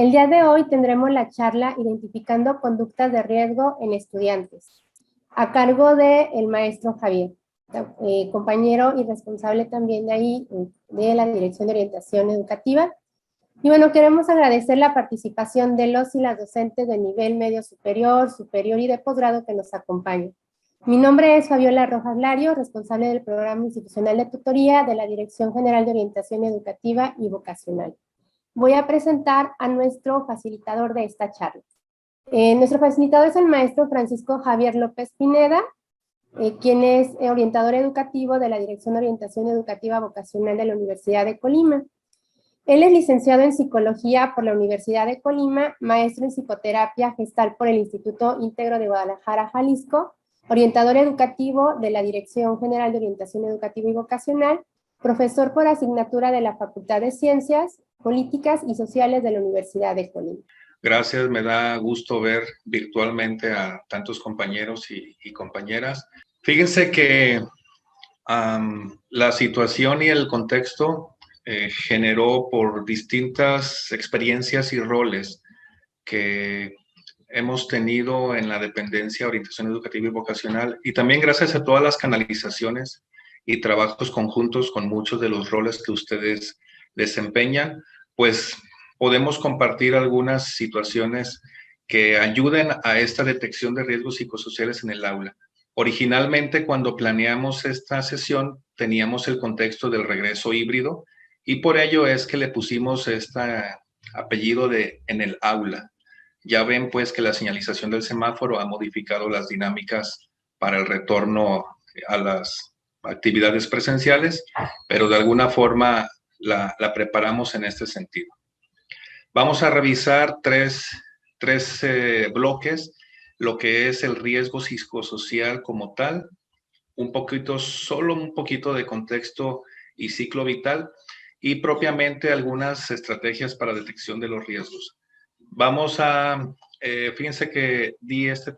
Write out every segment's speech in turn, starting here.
El día de hoy tendremos la charla Identificando conductas de riesgo en estudiantes, a cargo del maestro Javier, compañero y responsable también de ahí, de la Dirección de Orientación Educativa. Y bueno, queremos agradecer la participación de los y las docentes de nivel medio superior, superior y de posgrado que nos acompañan. Mi nombre es Fabiola Rojas Lario, responsable del Programa Institucional de Tutoría de la Dirección General de Orientación Educativa y Vocacional. Voy a presentar a nuestro facilitador de esta charla. Nuestro facilitador es el maestro Francisco Javier López Pineda, quien es orientador educativo de la Dirección de Orientación Educativa Vocacional de la Universidad de Colima. Él es licenciado en Psicología por la Universidad de Colima, maestro en Psicoterapia Gestal por el Instituto Íntegro de Guadalajara, Jalisco, orientador educativo de la Dirección General de Orientación Educativa y Vocacional, profesor por asignatura de la Facultad de Ciencias Políticas y Sociales de la Universidad de Colima. Gracias, me da gusto ver virtualmente a tantos compañeros y compañeras. Fíjense que la situación y el contexto generó por distintas experiencias y roles que hemos tenido en la dependencia de orientación educativa y vocacional, y también gracias a todas las canalizaciones y trabajos conjuntos con muchos de los roles que ustedes desempeñan, pues podemos compartir algunas situaciones que ayuden a esta detección de riesgos psicosociales en el aula. Originalmente, cuando planeamos esta sesión, teníamos el contexto del regreso híbrido, y por ello es que le pusimos este apellido de en el aula. Ya ven pues que la señalización del semáforo ha modificado las dinámicas para el retorno a las actividades presenciales, pero de alguna forma la preparamos en este sentido. Vamos a revisar tres bloques, lo que es el riesgo psicosocial como tal, solo un poquito de contexto y ciclo vital, y propiamente algunas estrategias para detección de los riesgos. Vamos a, fíjense que di esta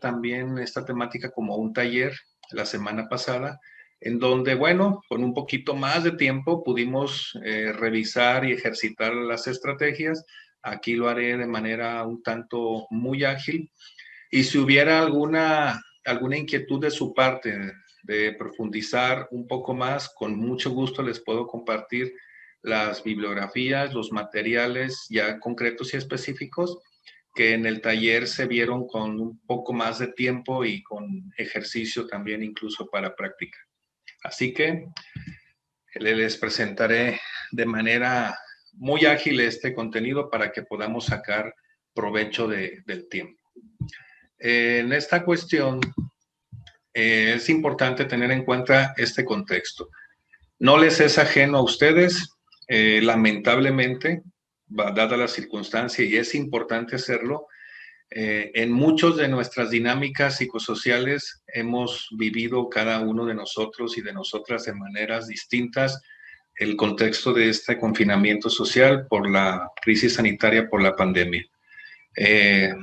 temática como un taller la semana pasada, en donde, bueno, con un poquito más de tiempo pudimos revisar y ejercitar las estrategias. Aquí lo haré de manera un tanto muy ágil. Y si hubiera alguna inquietud de su parte de profundizar un poco más, con mucho gusto les puedo compartir las bibliografías, los materiales ya concretos y específicos que en el taller se vieron con un poco más de tiempo y con ejercicio también incluso para práctica. Así que les presentaré de manera muy ágil este contenido para que podamos sacar provecho del tiempo. En esta cuestión es importante tener en cuenta este contexto. No les es ajeno a ustedes, lamentablemente, dada la circunstancia, y es importante hacerlo, en muchas de nuestras dinámicas psicosociales hemos vivido cada uno de nosotros y de nosotras de maneras distintas el contexto de este confinamiento social por la crisis sanitaria, por la pandemia.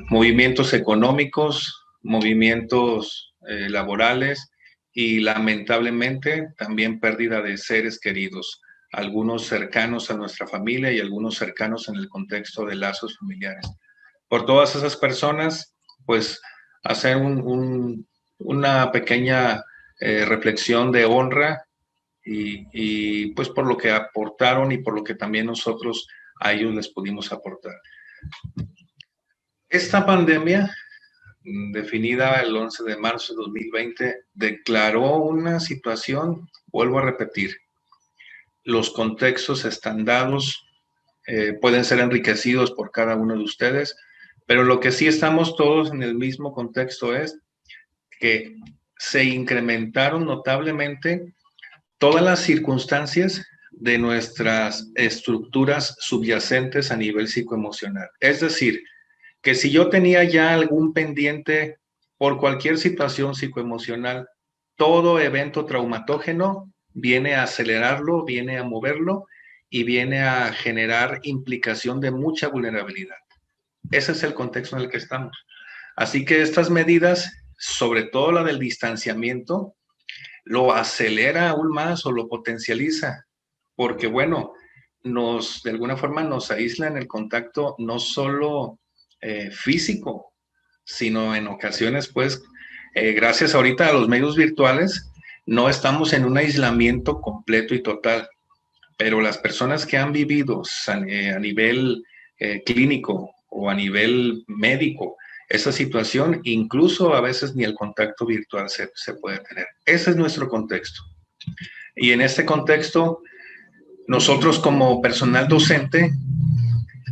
Movimientos económicos, movimientos laborales y lamentablemente también pérdida de seres queridos, algunos cercanos a nuestra familia y algunos cercanos en el contexto de lazos familiares. Por todas esas personas, pues hacer una pequeña reflexión de honra y pues por lo que aportaron y por lo que también nosotros a ellos les pudimos aportar. Esta pandemia, definida el 11 de marzo de 2020, declaró una situación, vuelvo a repetir, los contextos están dados, pueden ser enriquecidos por cada uno de ustedes, pero lo que sí estamos todos en el mismo contexto es que se incrementaron notablemente todas las circunstancias de nuestras estructuras subyacentes a nivel psicoemocional. Es decir, que si yo tenía ya algún pendiente por cualquier situación psicoemocional, todo evento traumatógeno viene a acelerarlo, viene a moverlo y viene a generar implicación de mucha vulnerabilidad. Ese es el contexto en el que estamos. Así que estas medidas, sobre todo la del distanciamiento, lo acelera aún más o lo potencializa, porque bueno, de alguna forma nos aísla en el contacto no solo físico, sino en ocasiones, pues, gracias ahorita a los medios virtuales, no estamos en un aislamiento completo y total, pero las personas que han vivido a nivel clínico o a nivel médico esa situación, incluso a veces ni el contacto virtual se puede tener. Ese es nuestro contexto. Y en este contexto, nosotros como personal docente,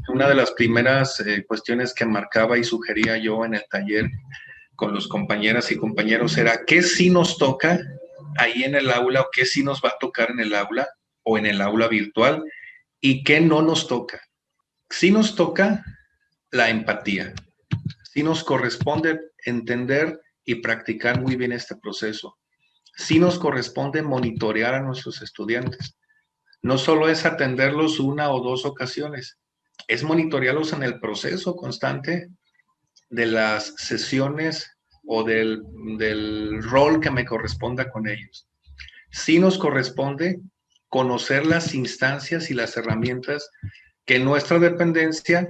una de las primeras cuestiones que marcaba y sugería yo en el taller con los compañeras y compañeros era qué sí nos toca ahí en el aula o qué sí nos va a tocar en el aula o en el aula virtual y qué no nos toca. Sí nos toca la empatía, sí nos corresponde entender y practicar muy bien este proceso, sí nos corresponde monitorear a nuestros estudiantes. No solo es atenderlos una o dos ocasiones, es monitorearlos en el proceso constante de las sesiones o del rol que me corresponda con ellos. Sí nos corresponde conocer las instancias y las herramientas que nuestra dependencia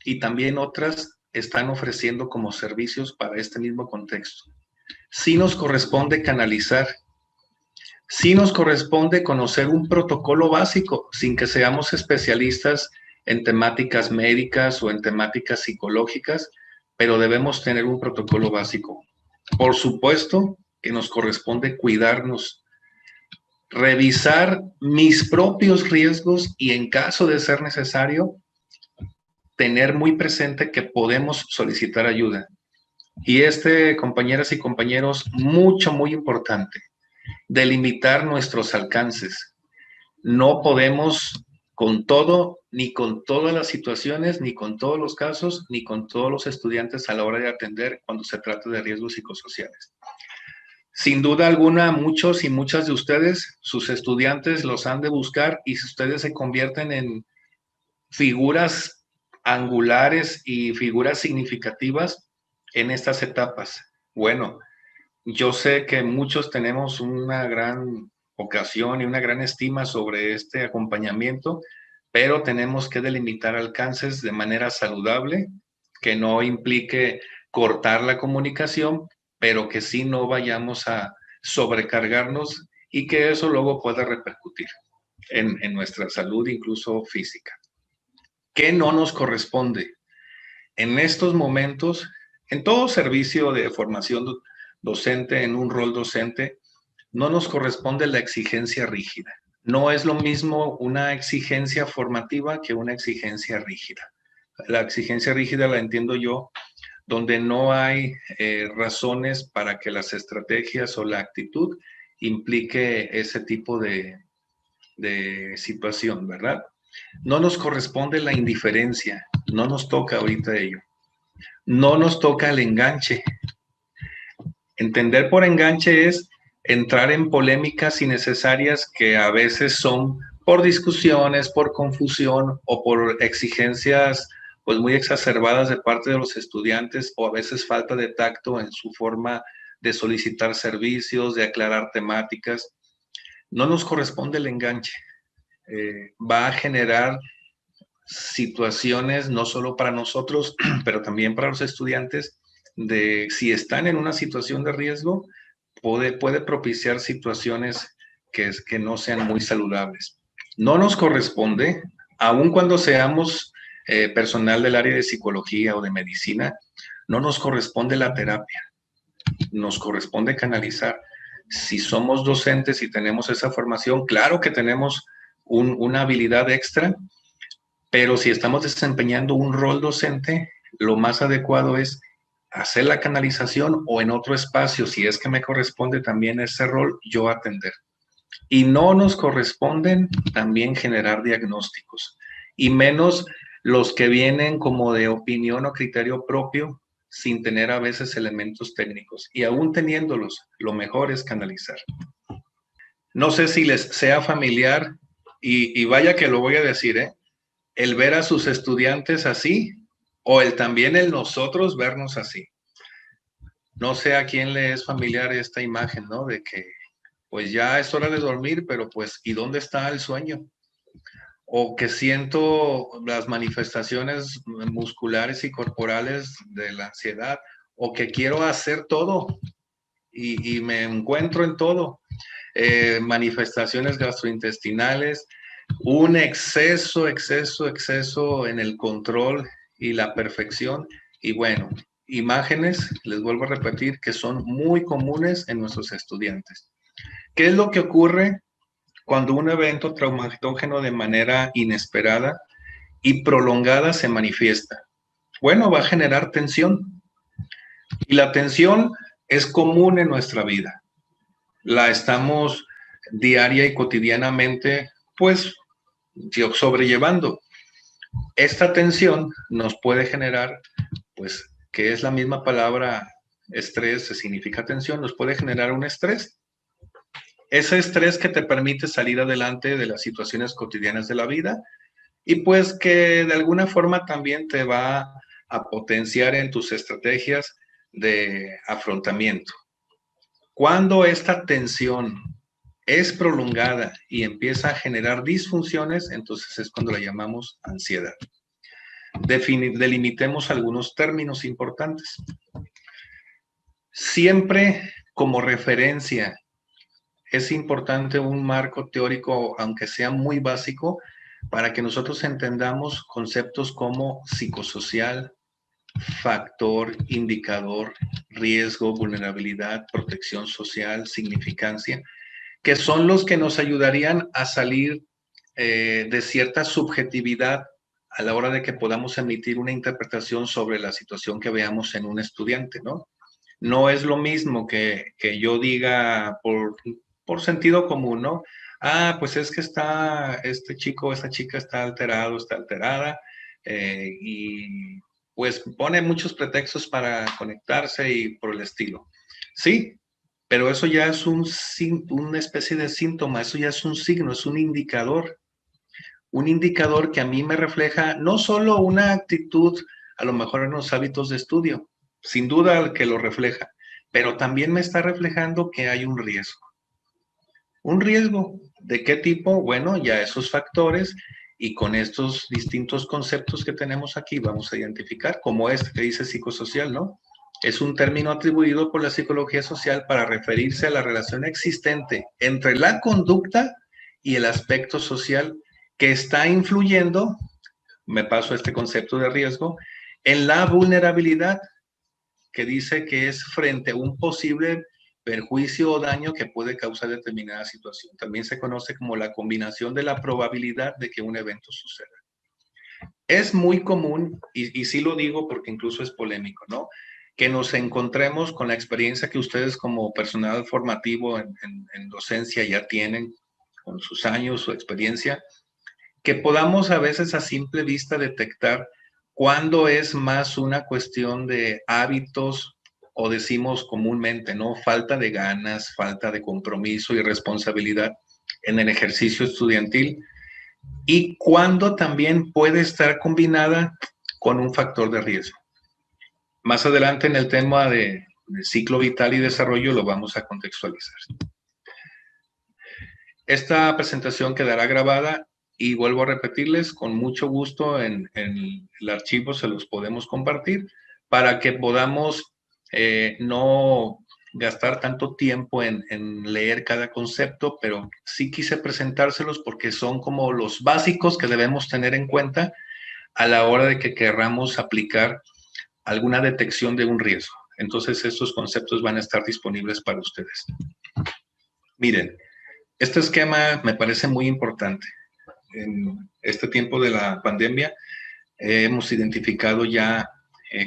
y también otras están ofreciendo como servicios para este mismo contexto. Sí nos corresponde canalizar. Sí nos corresponde conocer un protocolo básico, sin que seamos especialistas en temáticas médicas o en temáticas psicológicas, pero debemos tener un protocolo básico. Por supuesto que nos corresponde cuidarnos, revisar mis propios riesgos y en caso de ser necesario, tener muy presente que podemos solicitar ayuda. Y compañeras y compañeros, muy importante, delimitar nuestros alcances. No podemos con todo, ni con todas las situaciones, ni con todos los casos, ni con todos los estudiantes a la hora de atender cuando se trata de riesgos psicosociales. Sin duda alguna, muchos y muchas de ustedes, sus estudiantes los han de buscar y si ustedes se convierten en figuras angulares y figuras significativas en estas etapas. Bueno, yo sé que muchos tenemos una gran ocasión y una gran estima sobre este acompañamiento, pero tenemos que delimitar alcances de manera saludable, que no implique cortar la comunicación, pero que sí no vayamos a sobrecargarnos y que eso luego pueda repercutir en nuestra salud, incluso física. ¿Qué no nos corresponde? En estos momentos, en todo servicio de formación docente, en un rol docente, no nos corresponde la exigencia rígida. No es lo mismo una exigencia formativa que una exigencia rígida. La exigencia rígida la entiendo yo donde no hay razones para que las estrategias o la actitud implique ese tipo de situación, ¿verdad? No nos corresponde la indiferencia, no nos toca ahorita ello. No nos toca el enganche. Entender por enganche es entrar en polémicas innecesarias que a veces son por discusiones, por confusión o por exigencias pues muy exacerbadas de parte de los estudiantes o a veces falta de tacto en su forma de solicitar servicios, de aclarar temáticas. No nos corresponde el enganche. Va a generar situaciones no solo para nosotros, pero también para los estudiantes, de si están en una situación de riesgo, puede propiciar situaciones que no sean muy saludables. No nos corresponde, aun cuando seamos personal del área de psicología o de medicina, no nos corresponde la terapia, nos corresponde canalizar. Si somos docentes y tenemos esa formación, claro que tenemos una habilidad extra, pero si estamos desempeñando un rol docente, lo más adecuado es hacer la canalización o en otro espacio, si es que me corresponde también ese rol, yo atender. Y no nos corresponden también generar diagnósticos, y menos los que vienen como de opinión o criterio propio, sin tener a veces elementos técnicos. Y aún teniéndolos, lo mejor es canalizar. No sé si les sea familiar, y vaya que lo voy a decir, el ver a sus estudiantes así o también el nosotros vernos así. No sé a quién le es familiar esta imagen, ¿no? De que pues ya es hora de dormir, pero pues ¿y dónde está el sueño? o que siento las manifestaciones musculares y corporales de la ansiedad, o que quiero hacer todo y me encuentro en todo. Manifestaciones gastrointestinales, un exceso en el control y la perfección. Y bueno, imágenes, les vuelvo a repetir, que son muy comunes en nuestros estudiantes. ¿Qué es lo que ocurre cuando un evento traumatógeno de manera inesperada y prolongada se manifiesta? Bueno, va a generar tensión. Y la tensión es común en nuestra vida. La estamos diaria y cotidianamente, pues, sobrellevando. Esta tensión nos puede generar, pues, que es la misma palabra estrés, significa tensión, nos puede generar un estrés. Ese estrés que te permite salir adelante de las situaciones cotidianas de la vida y pues que de alguna forma también te va a potenciar en tus estrategias de afrontamiento. Cuando esta tensión es prolongada y empieza a generar disfunciones, entonces es cuando la llamamos ansiedad. Delimitemos algunos términos importantes. Siempre como referencia es importante un marco teórico, aunque sea muy básico, para que nosotros entendamos conceptos como psicosocial, factor, indicador, riesgo, vulnerabilidad, protección social, significancia, que son los que nos ayudarían a salir de cierta subjetividad a la hora de que podamos emitir una interpretación sobre la situación que veamos en un estudiante, ¿no? No es lo mismo que yo diga por sentido común, ¿no? Ah, pues es que está, este chico, esta chica está alterado, está alterada, y pues pone muchos pretextos para conectarse y por el estilo. Sí, pero eso ya es una especie de síntoma, eso ya es un signo, es un indicador que a mí me refleja no solo una actitud, a lo mejor en los hábitos de estudio, sin duda que lo refleja, pero también me está reflejando que hay un riesgo. ¿Un riesgo de qué tipo? Bueno, ya esos factores y con estos distintos conceptos que tenemos aquí vamos a identificar, como este que dice psicosocial, ¿no? Es un término atribuido por la psicología social para referirse a la relación existente entre la conducta y el aspecto social que está influyendo, me paso a este concepto de riesgo, en la vulnerabilidad, que dice que es frente a un posible perjuicio o daño que puede causar determinada situación. También se conoce como la combinación de la probabilidad de que un evento suceda. Es muy común, y sí lo digo porque incluso es polémico, ¿no? Que nos encontremos con la experiencia que ustedes como personal formativo en docencia ya tienen, con sus años, su experiencia, que podamos a veces a simple vista detectar cuándo es más una cuestión de hábitos o decimos comúnmente, ¿no? Falta de ganas, falta de compromiso y responsabilidad en el ejercicio estudiantil y cuándo también puede estar combinada con un factor de riesgo. Más adelante en el tema de ciclo vital y desarrollo lo vamos a contextualizar. Esta presentación quedará grabada y vuelvo a repetirles, con mucho gusto en el archivo se los podemos compartir para que podamos no gastar tanto tiempo en leer cada concepto, pero sí quise presentárselos porque son como los básicos que debemos tener en cuenta a la hora de que querramos aplicar alguna detección de un riesgo. Entonces, estos conceptos van a estar disponibles para ustedes. Miren, este esquema me parece muy importante. En este tiempo de la pandemia hemos identificado ya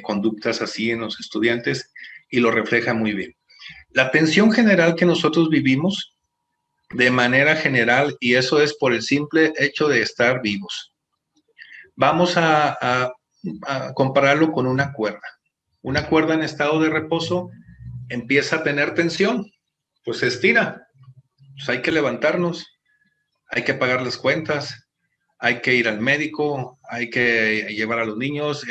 conductas así en los estudiantes y lo refleja muy bien. La tensión general que nosotros vivimos de manera general, y eso es por el simple hecho de estar vivos. Vamos a compararlo con una cuerda. Una cuerda en estado de reposo empieza a tener tensión, pues se estira, pues hay que levantarnos, hay que pagar las cuentas, hay que ir al médico, hay que llevar a los niños,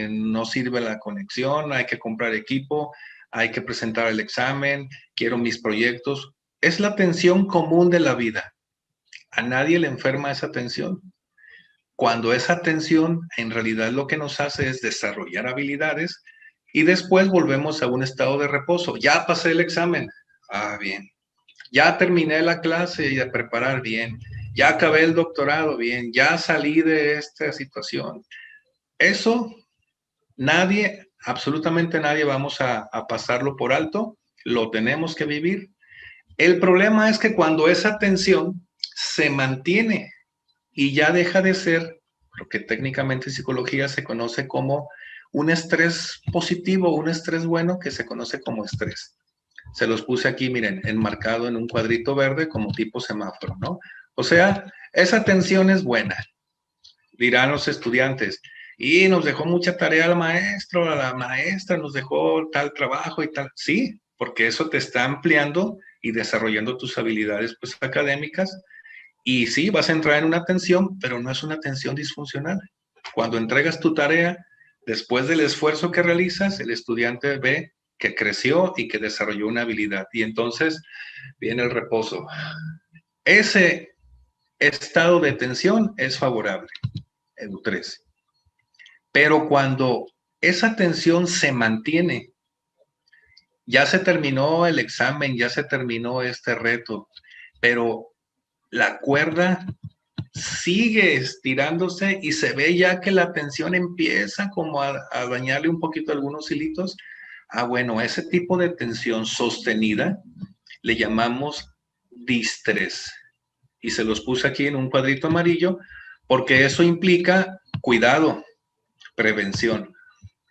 no sirve la conexión, hay que comprar equipo, hay que presentar el examen, quiero mis proyectos. Es la tensión común de la vida. A nadie le enferma esa tensión. cuando esa tensión en realidad lo que nos hace es desarrollar habilidades y después volvemos a un estado de reposo. Ya pasé el examen. Ah, bien. Ya terminé la clase y a preparar bien. Ya acabé el doctorado bien. Ya salí de esta situación. Eso nadie, absolutamente nadie vamos a pasarlo por alto. Lo tenemos que vivir. El problema es que cuando esa tensión se mantiene y ya deja de ser lo que técnicamente en psicología se conoce como un estrés positivo, un estrés bueno que se conoce como estrés. Se los puse aquí, miren, enmarcado en un cuadrito verde como tipo semáforo, ¿no? O sea, esa tensión es buena, dirán los estudiantes. Y nos dejó mucha tarea al maestro, a la maestra nos dejó tal trabajo y tal. Sí, porque eso te está ampliando y desarrollando tus habilidades pues, académicas. Y sí, vas a entrar en una tensión, pero no es una tensión disfuncional. Cuando entregas tu tarea, después del esfuerzo que realizas, el estudiante ve que creció y que desarrolló una habilidad. Y entonces viene el reposo. Ese estado de tensión es favorable, EU3. Pero cuando esa tensión se mantiene, ya se terminó el examen, ya se terminó este reto, pero la cuerda sigue estirándose y se ve ya que la tensión empieza como a dañarle un poquito algunos hilitos. Ah, bueno, ese tipo de tensión sostenida le llamamos distrés. Y se los puse aquí en un cuadrito amarillo porque eso implica cuidado, prevención.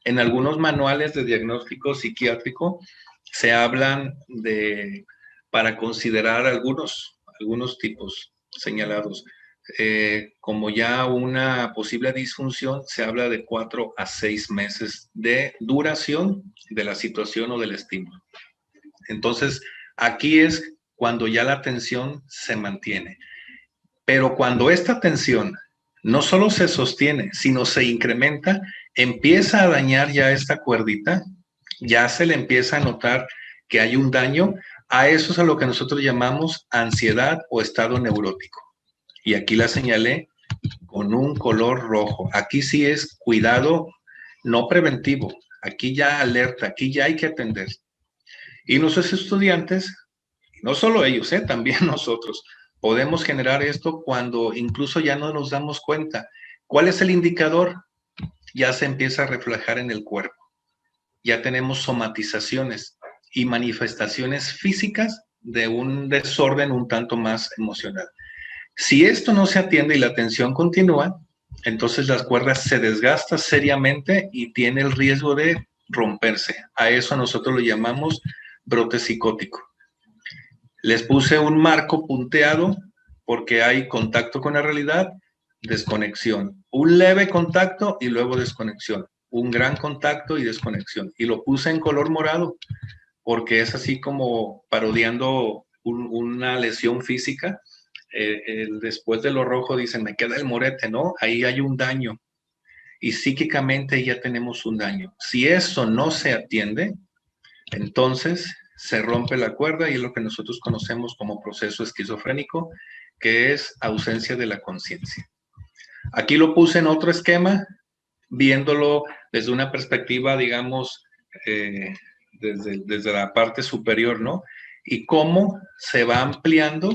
En algunos manuales de diagnóstico psiquiátrico se hablan de, para considerar algunos tipos señalados, como ya una posible disfunción, se habla de 4 a 6 meses de duración de la situación o del estímulo. Entonces, aquí es cuando ya la tensión se mantiene. Pero cuando esta tensión no solo se sostiene, sino se incrementa, empieza a dañar ya esta cuerdita, ya se le empieza a notar que hay un daño. A eso es a lo que nosotros llamamos ansiedad o estado neurótico. Y aquí la señalé con un color rojo. Aquí sí es cuidado no preventivo. Aquí ya alerta, aquí ya hay que atender. Y nuestros estudiantes, no solo ellos, también nosotros, podemos generar esto cuando incluso ya no nos damos cuenta. ¿Cuál es el indicador? Ya se empieza a reflejar en el cuerpo. Ya tenemos somatizaciones y manifestaciones físicas de un desorden un tanto más emocional. Si esto no se atiende y la tensión continúa, entonces las cuerdas se desgastan seriamente y tiene el riesgo de romperse. A eso nosotros lo llamamos brote psicótico. Les puse un marco punteado porque hay contacto con la realidad, desconexión. Un leve contacto y luego desconexión. Un gran contacto y desconexión. Y lo puse en color morado porque es así como parodiando una lesión física. Después de lo rojo dicen, me queda el morete, ¿no? Ahí hay un daño. Y psíquicamente ya tenemos un daño. Si eso no se atiende, entonces se rompe la cuerda y es lo que nosotros conocemos como proceso esquizofrénico, que es ausencia de la conciencia. Aquí lo puse en otro esquema, viéndolo desde una perspectiva, digamos, desde la parte superior, ¿no? Y cómo se va ampliando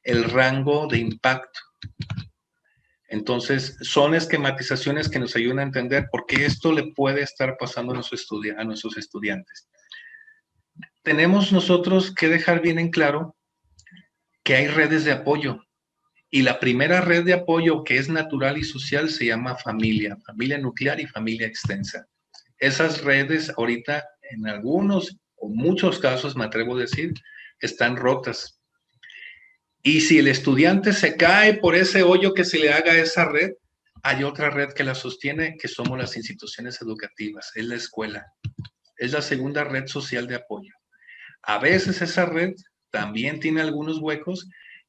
el rango de impacto. Entonces, son esquematizaciones que nos ayudan a entender por qué esto le puede estar pasando a nuestros estudiantes. Tenemos nosotros que dejar bien en claro que hay redes de apoyo. Y la primera red de apoyo que es natural y social se llama familia, familia nuclear y familia extensa. Esas redes ahorita en algunos o muchos casos, me atrevo a decir, están rotas. Y si el estudiante se cae por ese hoyo que se le haga a esa red, hay otra red que la sostiene, que somos las instituciones educativas, es la escuela. Es la segunda red social de apoyo. A veces esa red también tiene algunos huecos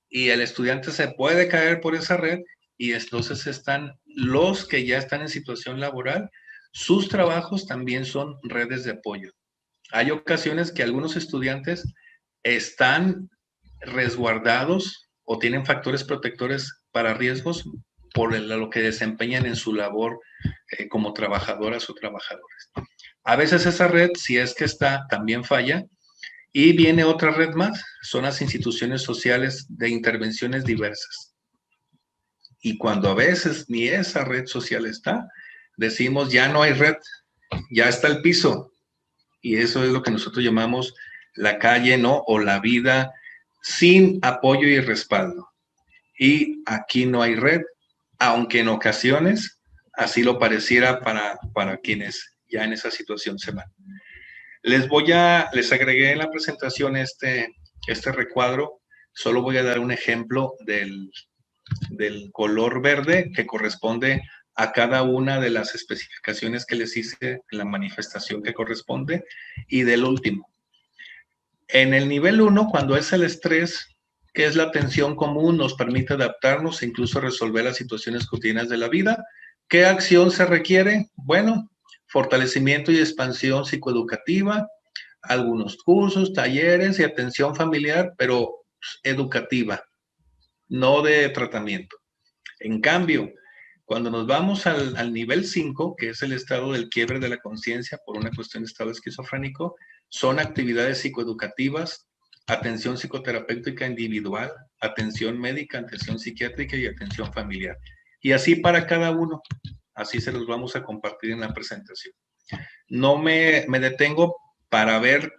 y el estudiante se puede caer por esa red y entonces están los que ya están en situación laboral, sus trabajos también son redes de apoyo. Hay ocasiones que algunos estudiantes están resguardados o tienen factores protectores para riesgos por lo que desempeñan en su labor como trabajadoras o trabajadores. A veces esa red, si es que está, también falla. Y viene otra red más, son las instituciones sociales de intervenciones diversas. Y cuando a veces ni esa red social está, decimos ya no hay red, ya está el piso. Y eso es lo que nosotros llamamos la calle, ¿no? O la vida sin apoyo y respaldo. Y aquí no hay red, aunque en ocasiones así lo pareciera para quienes ya en esa situación se van. Les agregué en la presentación este recuadro. Solo voy a dar un ejemplo del color verde que corresponde a cada una de las especificaciones que les hice en la manifestación que corresponde, y del último. En el nivel 1, cuando es el estrés, que es la tensión común, nos permite adaptarnos e incluso resolver las situaciones cotidianas de la vida. ¿Qué acción se requiere? Bueno, fortalecimiento y expansión psicoeducativa, algunos cursos, talleres y atención familiar, pero educativa, no de tratamiento. En cambio, cuando nos vamos al nivel 5, que es el estado del quiebre de la conciencia por una cuestión de estado esquizofrénico, son actividades psicoeducativas, atención psicoterapéutica individual, atención médica, atención psiquiátrica y atención familiar. Y así para cada uno, así se los vamos a compartir en la presentación. No me detengo para ver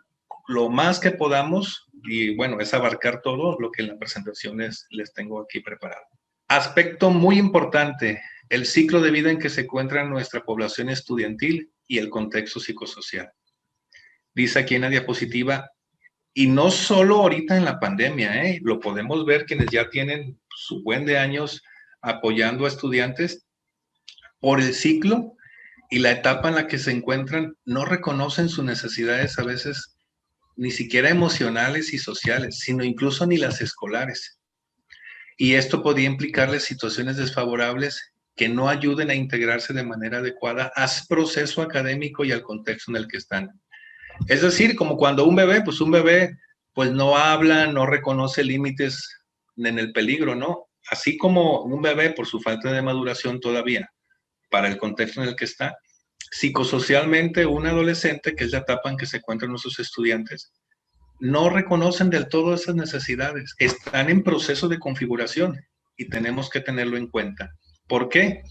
lo más que podamos, y bueno, es abarcar todo lo que en la presentación les tengo aquí preparado. Aspecto muy importante, el ciclo de vida en que se encuentra nuestra población estudiantil y el contexto psicosocial. Dice aquí en la diapositiva, y no solo ahorita en la pandemia, lo podemos ver quienes ya tienen su buen de años apoyando a estudiantes, por el ciclo y la etapa en la que se encuentran, no reconocen sus necesidades a veces ni siquiera emocionales y sociales, sino incluso ni las escolares. Y esto podría implicarles situaciones desfavorables que no ayuden a integrarse de manera adecuada al proceso académico y al contexto en el que están. Es decir, como cuando un bebé pues no habla, no reconoce límites en el peligro, ¿no? Así como un bebé por su falta de maduración todavía para el contexto en el que está, psicosocialmente un adolescente, que es la etapa en que se encuentran nuestros estudiantes, no reconocen del todo esas necesidades, están en proceso de configuración y tenemos que tenerlo en cuenta. ¿Por qué?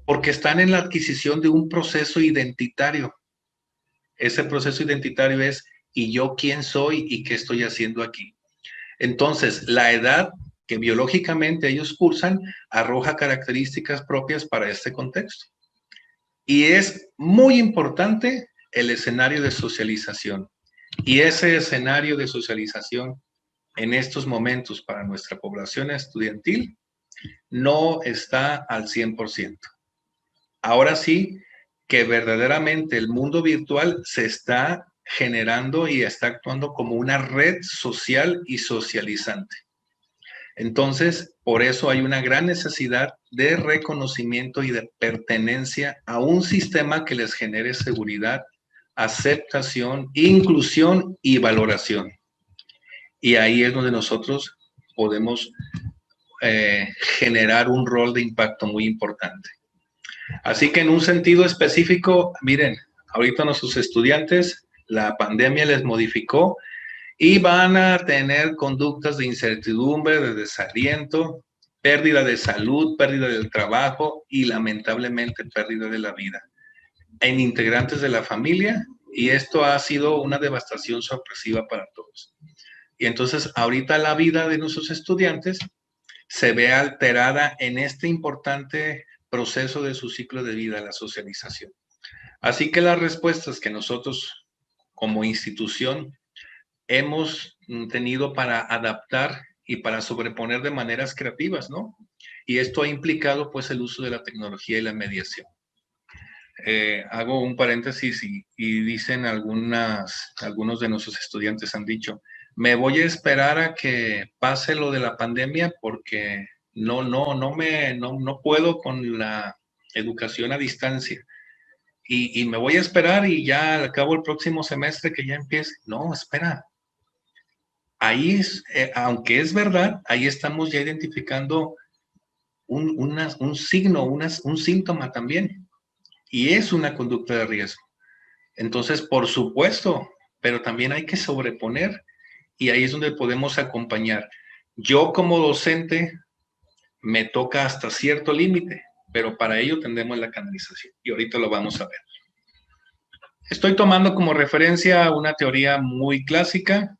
Porque están en la adquisición de un proceso identitario. Ese proceso identitario es, ¿y yo quién soy y qué estoy haciendo aquí? Entonces, la edad que biológicamente ellos cursan arroja características propias para este contexto. Y es muy importante el escenario de socialización. Y ese escenario de socialización en estos momentos para nuestra población estudiantil no está al 100%. Ahora sí que verdaderamente el mundo virtual se está generando y está actuando como una red social y socializante. Entonces, por eso hay una gran necesidad de reconocimiento y de pertenencia a un sistema que les genere seguridad, aceptación, inclusión y valoración. Y ahí es donde nosotros podemos generar un rol de impacto muy importante. Así que en un sentido específico, miren, ahorita nuestros estudiantes, la pandemia les modificó y van a tener conductas de incertidumbre, de desaliento, pérdida de salud, pérdida del trabajo y lamentablemente pérdida de la vida en integrantes de la familia, y esto ha sido una devastación sorpresiva para todos. Y entonces ahorita la vida de nuestros estudiantes se ve alterada en este importante proceso de su ciclo de vida, la socialización. Así que las respuestas que nosotros como institución hemos tenido para adaptar y para sobreponer de maneras creativas, ¿no? Y esto ha implicado pues el uso de la tecnología y la mediación. Hago un paréntesis y dicen algunos de nuestros estudiantes han dicho, me voy a esperar a que pase lo de la pandemia porque no puedo con la educación a distancia. Y me voy a esperar y ya al cabo el próximo semestre que ya empiece. No, espera. Ahí, aunque es verdad, ahí estamos ya identificando un signo, un síntoma también, y es una conducta de riesgo. Entonces, por supuesto, pero también hay que sobreponer, y ahí es donde podemos acompañar. Yo como docente me toca hasta cierto límite, pero para ello tendemos la canalización, y ahorita lo vamos a ver. Estoy tomando como referencia una teoría muy clásica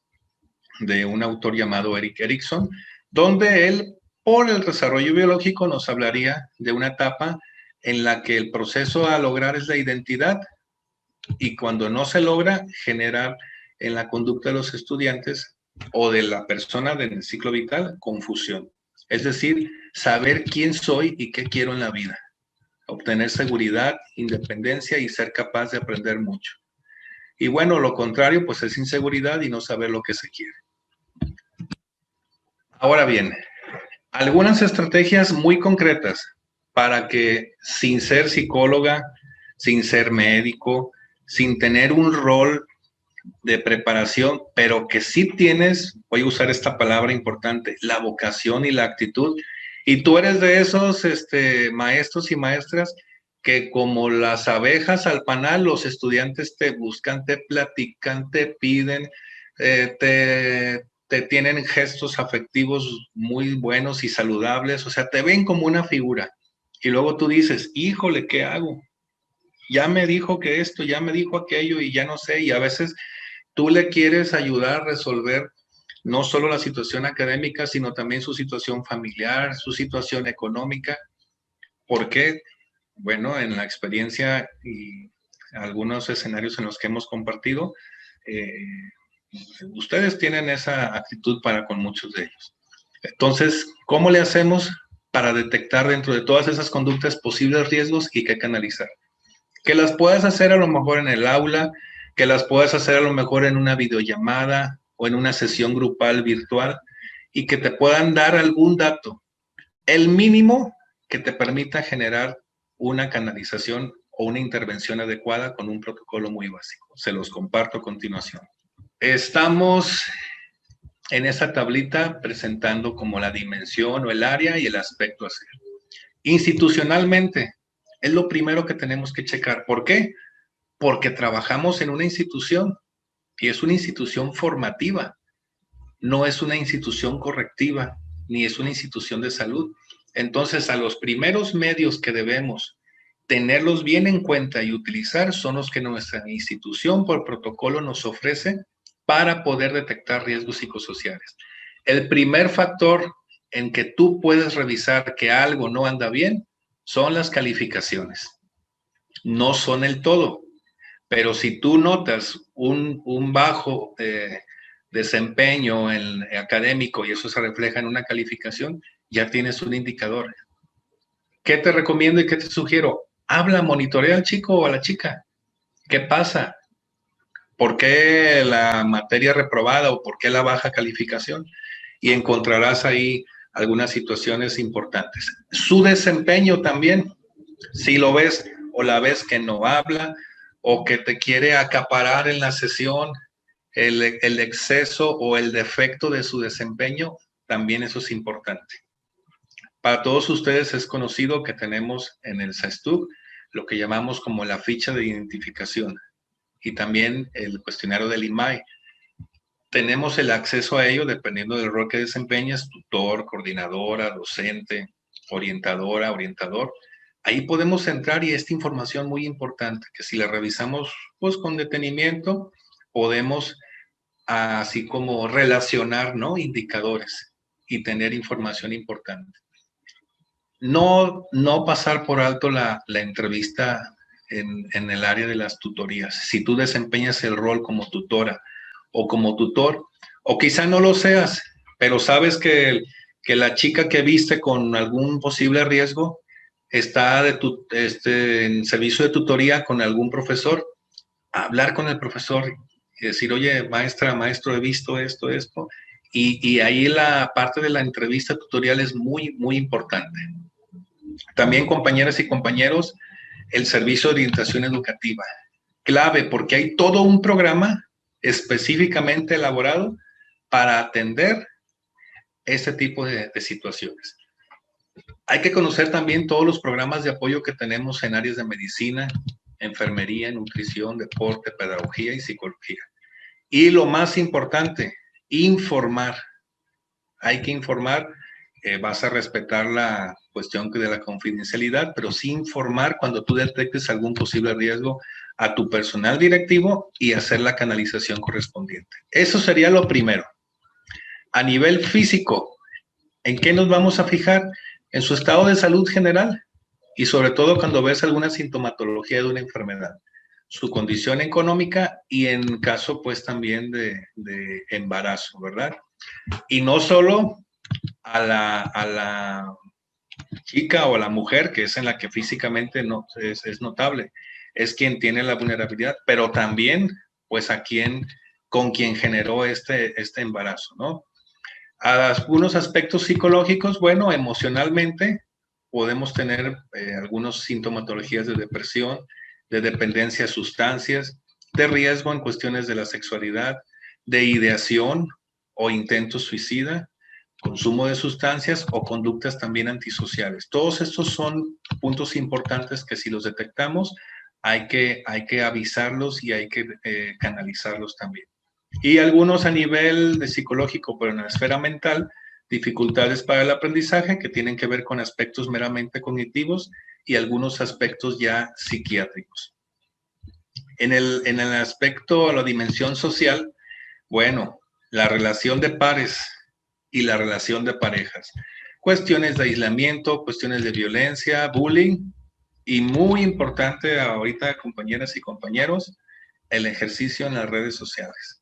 de un autor llamado Erik Erikson, donde él, por el desarrollo biológico, nos hablaría de una etapa en la que el proceso a lograr es la identidad, y cuando no se logra, generar en la conducta de los estudiantes o de la persona del ciclo vital confusión. Es decir, saber quién soy y qué quiero en la vida. Obtener seguridad, independencia y ser capaz de aprender mucho. Y bueno, lo contrario, pues es inseguridad y no saber lo que se quiere. Ahora bien, algunas estrategias muy concretas para que, sin ser psicóloga, sin ser médico, sin tener un rol de preparación, pero que sí tienes, voy a usar esta palabra importante, la vocación y la actitud, y tú eres de esos maestros y maestras que, como las abejas al panal, los estudiantes te buscan, te platican, te piden, te tienen gestos afectivos muy buenos y saludables, o sea, te ven como una figura, y luego tú dices, híjole, ¿qué hago? Ya me dijo que esto, ya me dijo aquello, y ya no sé, y a veces tú le quieres ayudar a resolver no solo la situación académica, sino también su situación familiar, su situación económica. ¿Por qué? Bueno, en la experiencia y algunos escenarios en los que hemos compartido, ustedes tienen esa actitud para con muchos de ellos. Entonces, ¿cómo le hacemos para detectar dentro de todas esas conductas posibles riesgos y qué canalizar? Que las puedas hacer a lo mejor en el aula, que las puedas hacer a lo mejor en una videollamada o en una sesión grupal virtual, y que te puedan dar algún dato, el mínimo que te permita generar una canalización o una intervención adecuada con un protocolo muy básico. Se los comparto a continuación. Estamos en esa tablita presentando como la dimensión o el área y el aspecto a hacer. Institucionalmente, es lo primero que tenemos que checar. ¿Por qué? Porque trabajamos en una institución, y es una institución formativa, no es una institución correctiva, ni es una institución de salud. Entonces, a los primeros medios que debemos tenerlos bien en cuenta y utilizar son los que nuestra institución por protocolo nos ofrece para poder detectar riesgos psicosociales. El primer factor en que tú puedes revisar que algo no anda bien son las calificaciones. No son el todo, pero si tú notas un bajo desempeño académico y eso se refleja en una calificación, ya tienes un indicador. ¿Qué te recomiendo y qué te sugiero? Habla, monitorea al chico o a la chica. ¿Qué pasa? ¿Por qué la materia reprobada o por qué la baja calificación? Y encontrarás ahí algunas situaciones importantes. Su desempeño también, si lo ves o la ves que no habla o que te quiere acaparar en la sesión, el exceso o el defecto de su desempeño, también eso es importante. Para todos ustedes es conocido que tenemos en el SAESTUC lo que llamamos como la ficha de identificación y también el cuestionario del IMAI. Tenemos el acceso a ello dependiendo del rol que desempeñas, tutor, coordinadora, docente, orientadora, orientador. Ahí podemos entrar y esta información muy importante, que si la revisamos pues con detenimiento, podemos así como relacionar, ¿no?, indicadores y tener información importante. No pasar por alto la entrevista en el área de las tutorías. Si tú desempeñas el rol como tutora o como tutor, o quizá no lo seas, pero sabes que la chica que viste con algún posible riesgo está en servicio de tutoría con algún profesor, hablar con el profesor y decir, oye, maestra, maestro, he visto esto, y ahí la parte de la entrevista tutorial es muy, muy importante. También, compañeras y compañeros, el servicio de orientación educativa. Clave, porque hay todo un programa específicamente elaborado para atender este tipo de situaciones. Hay que conocer también todos los programas de apoyo que tenemos en áreas de medicina, enfermería, nutrición, deporte, pedagogía y psicología. Y lo más importante, informar. Hay que informar, vas a respetar la cuestión de la confidencialidad, pero sí informar cuando tú detectes algún posible riesgo a tu personal directivo y hacer la canalización correspondiente. Eso sería lo primero. A nivel físico, ¿en qué nos vamos a fijar? En su estado de salud general y sobre todo cuando ves alguna sintomatología de una enfermedad, su condición económica y en caso pues también de embarazo, ¿verdad? Y no solo a la chica o a la mujer, que es en la que físicamente no, es notable, es quien tiene la vulnerabilidad, pero también pues a quien, con quien generó este embarazo, ¿no? A algunos aspectos psicológicos, bueno, emocionalmente podemos tener algunas sintomatologías de depresión, de dependencia a sustancias, de riesgo en cuestiones de la sexualidad, de ideación o intento suicida, consumo de sustancias o conductas también antisociales. Todos estos son puntos importantes que si los detectamos hay que avisarlos y hay que canalizarlos también. Y algunos a nivel de psicológico, pero en la esfera mental, dificultades para el aprendizaje que tienen que ver con aspectos meramente cognitivos y algunos aspectos ya psiquiátricos. En el aspecto, la dimensión social, bueno, la relación de pares y la relación de parejas. Cuestiones de aislamiento, cuestiones de violencia, bullying y muy importante ahorita, compañeras y compañeros, el ejercicio en las redes sociales.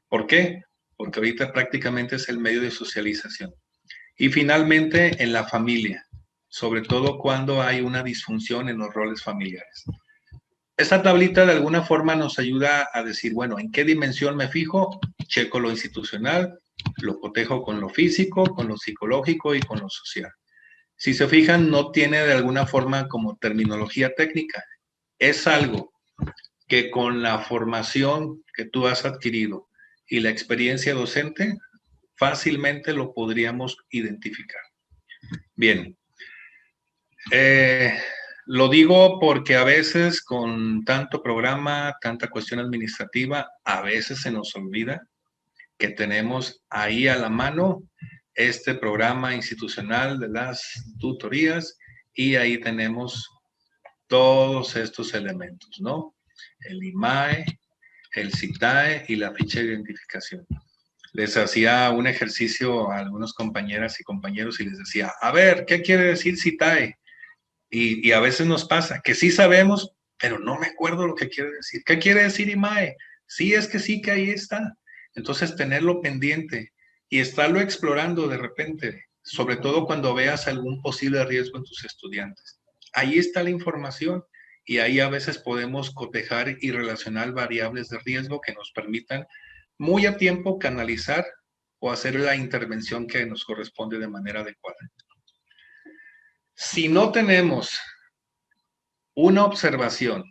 ¿Por qué? Porque ahorita prácticamente es el medio de socialización. Y finalmente, en la familia, sobre todo cuando hay una disfunción en los roles familiares. Esta tablita de alguna forma nos ayuda a decir, bueno, ¿en qué dimensión me fijo? Checo lo institucional, lo cotejo con lo físico, con lo psicológico y con lo social. Si se fijan, no tiene de alguna forma como terminología técnica. Es algo que con la formación que tú has adquirido y la experiencia docente, fácilmente lo podríamos identificar. Bien, lo digo porque a veces con tanto programa, tanta cuestión administrativa, a veces se nos olvida que tenemos ahí a la mano este programa institucional de las tutorías y ahí tenemos todos estos elementos, ¿no? El IMAE, el CITAE y la ficha de identificación. Les hacía un ejercicio a algunos compañeras y compañeros y les decía, a ver, ¿qué quiere decir CITAE? Y a veces nos pasa que sí sabemos, pero no me acuerdo lo que quiere decir. ¿Qué quiere decir IMAE? Sí, es que sí, que ahí está. Entonces, tenerlo pendiente y estarlo explorando de repente, sobre todo cuando veas algún posible riesgo en tus estudiantes. Ahí está la información y ahí a veces podemos cotejar y relacionar variables de riesgo que nos permitan muy a tiempo canalizar o hacer la intervención que nos corresponde de manera adecuada. Si no tenemos una observación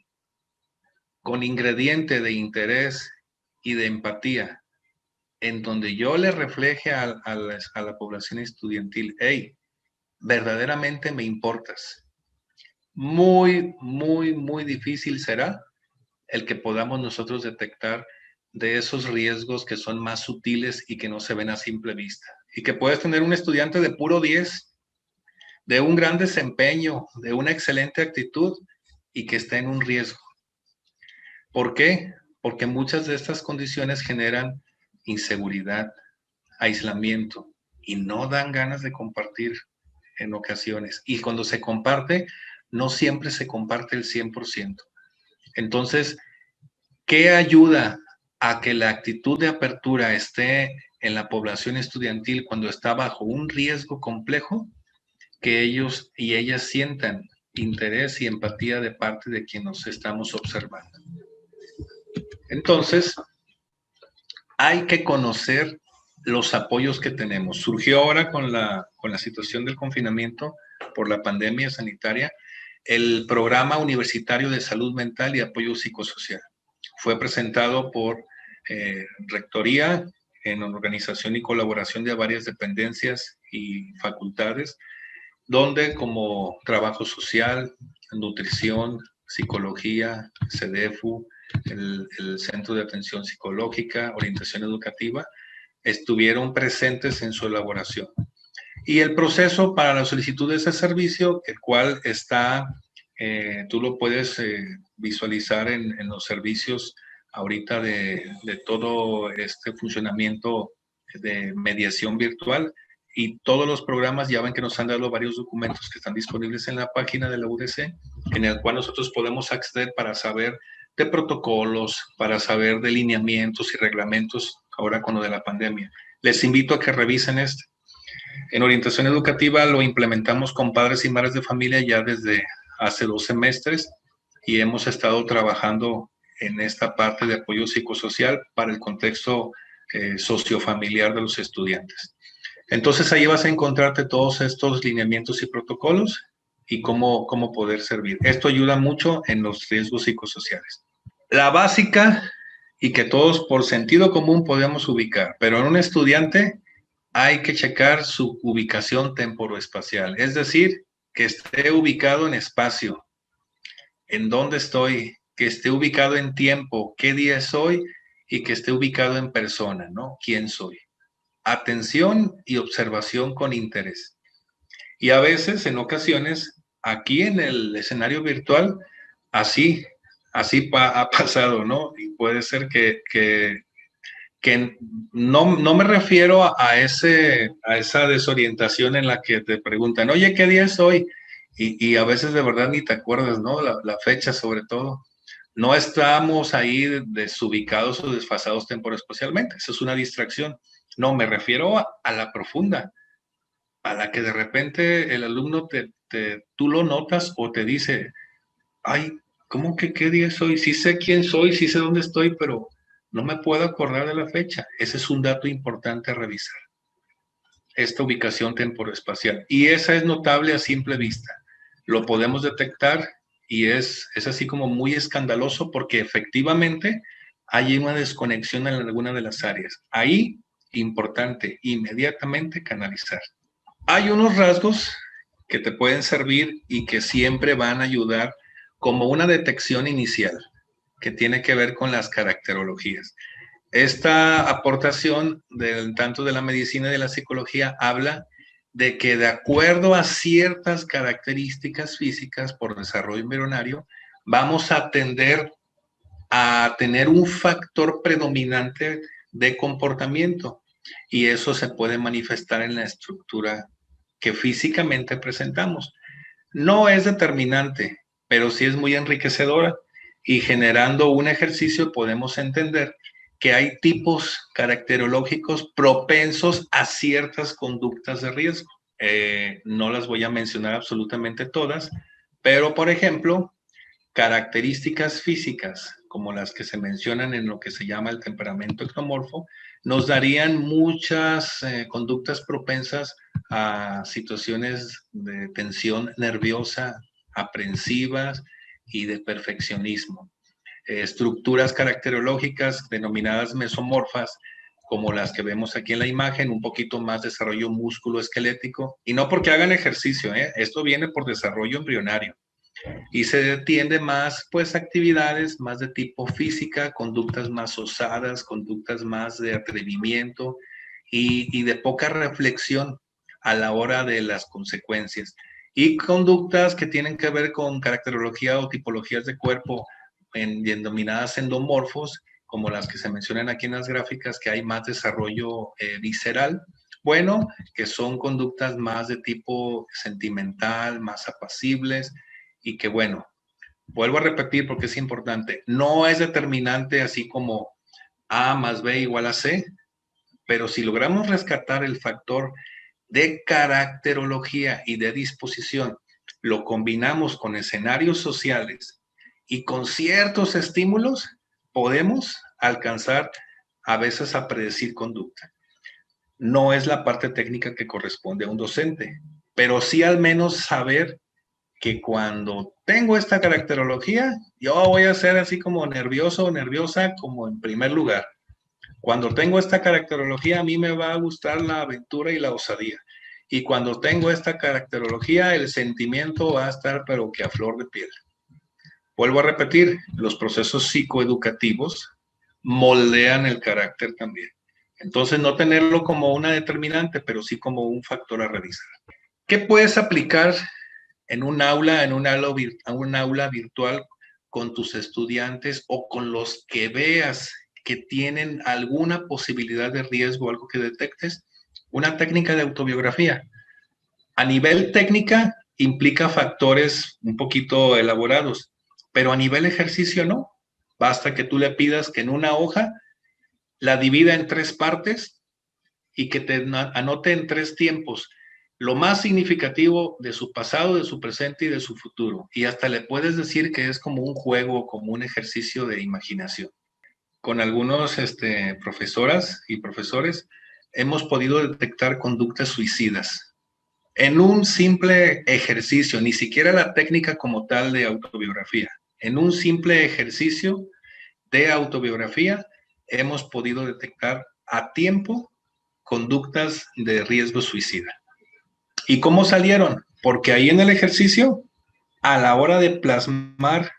con ingrediente de interés y de empatía, en donde yo le refleje a la población estudiantil, hey, verdaderamente me importas. Muy, muy, muy difícil será el que podamos nosotros detectar de esos riesgos que son más sutiles y que no se ven a simple vista. Y que puedes tener un estudiante de puro 10, de un gran desempeño, de una excelente actitud y que esté en un riesgo. ¿Por qué? Porque muchas de estas condiciones generan inseguridad, aislamiento y no dan ganas de compartir en ocasiones. Y cuando se comparte, no siempre se comparte el 100%. Entonces, ¿qué ayuda a que la actitud de apertura esté en la población estudiantil cuando está bajo un riesgo complejo? Que ellos y ellas sientan interés y empatía de parte de quien nos estamos observando. Entonces, hay que conocer los apoyos que tenemos. Surgió ahora con la situación del confinamiento por la pandemia sanitaria el Programa Universitario de Salud Mental y Apoyo Psicosocial. Fue presentado por Rectoría en organización y colaboración de varias dependencias y facultades donde como trabajo social, nutrición, psicología, CEDEFU, el Centro de Atención Psicológica, Orientación Educativa, estuvieron presentes en su elaboración. Y el proceso para la solicitud de ese servicio, el cual está, tú lo puedes visualizar en los servicios ahorita de todo este funcionamiento de mediación virtual, y todos los programas ya ven que nos han dado varios documentos que están disponibles en la página de la UDC, en el cual nosotros podemos acceder para saber de protocolos, para saber de lineamientos y reglamentos ahora con lo de la pandemia. Les invito a que revisen este. En orientación educativa lo implementamos con padres y madres de familia ya desde hace 2 semestres y hemos estado trabajando en esta parte de apoyo psicosocial para el contexto sociofamiliar de los estudiantes. Entonces ahí vas a encontrarte todos estos lineamientos y protocolos y cómo poder servir. Esto ayuda mucho en los riesgos psicosociales. La básica y que todos por sentido común podemos ubicar, pero en un estudiante hay que checar su ubicación temporoespacial, es decir, que esté ubicado en espacio, en dónde estoy, que esté ubicado en tiempo, qué día soy y que esté ubicado en persona, ¿no? ¿Quién soy? Atención y observación con interés. Y a veces, en ocasiones, aquí en el escenario virtual, así ha pasado, ¿no? Y puede ser que no me refiero a esa desorientación en la que te preguntan, oye, ¿qué día es hoy? Y a veces de verdad ni te acuerdas, ¿no? La fecha sobre todo. No estamos ahí desubicados o desfasados temporoespacialmente. Eso es una distracción. No, me refiero a la profunda, a la que de repente el alumno tú lo notas o te dice, ay, ¿cómo que qué día es hoy? Sí sé quién soy, sí sé dónde estoy, pero no me puedo acordar de la fecha. Ese es un dato importante a revisar, esta ubicación temporoespacial. Y esa es notable a simple vista. Lo podemos detectar y es así como muy escandaloso porque efectivamente hay una desconexión en alguna de las áreas. Ahí, importante, inmediatamente canalizar. Hay unos rasgos que te pueden servir y que siempre van a ayudar como una detección inicial, que tiene que ver con las caracterologías. Esta aportación tanto de la medicina y de la psicología habla de que de acuerdo a ciertas características físicas por desarrollo embrionario, vamos a tender a tener un factor predominante de comportamiento y eso se puede manifestar en la estructura que físicamente presentamos. No es determinante, pero sí es muy enriquecedora y generando un ejercicio podemos entender que hay tipos caracterológicos propensos a ciertas conductas de riesgo. No las voy a mencionar absolutamente todas, pero por ejemplo, características físicas como las que se mencionan en lo que se llama el temperamento ectomorfo, nos darían muchas conductas propensas a situaciones de tensión nerviosa, aprensivas y de perfeccionismo. Estructuras caracterológicas denominadas mesomorfas, como las que vemos aquí en la imagen, un poquito más desarrollo músculo-esquelético, y no porque hagan ejercicio, esto viene por desarrollo embrionario. Y se tiende más, pues, actividades más de tipo física, conductas más osadas, conductas más de atrevimiento y de poca reflexión a la hora de las consecuencias. Y conductas que tienen que ver con caracterología o tipologías de cuerpo denominadas endomorfos, como las que se mencionan aquí en las gráficas, que hay más desarrollo visceral, bueno, que son conductas más de tipo sentimental, más apacibles, y que bueno, vuelvo a repetir porque es importante, no es determinante así como A más B igual a C, pero si logramos rescatar el factor de caracterología y de disposición, lo combinamos con escenarios sociales y con ciertos estímulos, podemos alcanzar a veces a predecir conducta. No es la parte técnica que corresponde a un docente, pero sí al menos saber que cuando tengo esta caracterología, yo voy a ser así como nervioso o nerviosa como en primer lugar. Cuando tengo esta caracterología, a mí me va a gustar la aventura y la osadía. y cuando tengo esta caracterología, el sentimiento va a estar pero que a flor de piel. Vuelvo a repetir, los procesos psicoeducativos moldean el carácter también. Entonces, no tenerlo como una determinante, pero sí como un factor a revisar. ¿Qué puedes aplicar en un aula, un aula virtual con tus estudiantes o con los que veas que tienen alguna posibilidad de riesgo, algo que detectes? Una técnica de autobiografía. A nivel técnica implica factores un poquito elaborados, pero a nivel ejercicio no. Basta que tú le pidas que en una hoja la divida en 3 partes y que te anote en 3 tiempos lo más significativo de su pasado, de su presente y de su futuro. Y hasta le puedes decir que es como un juego, como un ejercicio de imaginación. Con algunos profesoras y profesores hemos podido detectar conductas suicidas en un simple ejercicio, ni siquiera la técnica como tal de autobiografía. En un simple ejercicio de autobiografía hemos podido detectar a tiempo conductas de riesgo suicida. ¿Y cómo salieron? Porque ahí en el ejercicio, a la hora de plasmar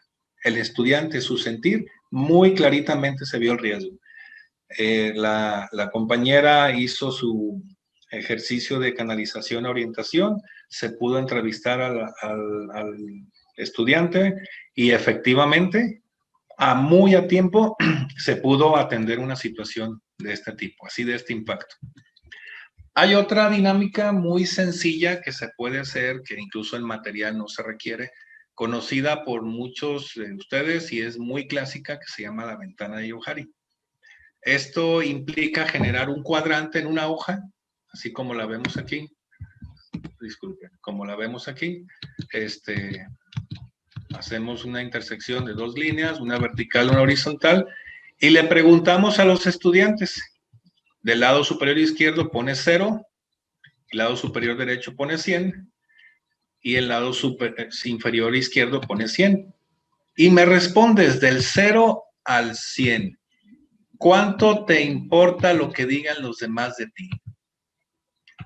el estudiante su sentir, muy claritamente se vio el riesgo. La compañera hizo su ejercicio de canalización a orientación, se pudo entrevistar al estudiante y efectivamente, muy a tiempo, se pudo atender una situación de este tipo, así de este impacto. Hay otra dinámica muy sencilla que se puede hacer, que incluso en material no se requiere, conocida por muchos de ustedes y es muy clásica, que se llama la ventana de Johari. Esto implica generar un cuadrante en una hoja, así como la vemos aquí. Disculpen, como la vemos aquí. Hacemos una intersección de 2 líneas, una vertical, una horizontal, y le preguntamos a los estudiantes. Del lado superior izquierdo pone 0, el lado superior derecho pone 100, y el lado inferior izquierdo pone 100. Y me respondes del 0 al 100. ¿Cuánto te importa lo que digan los demás de ti?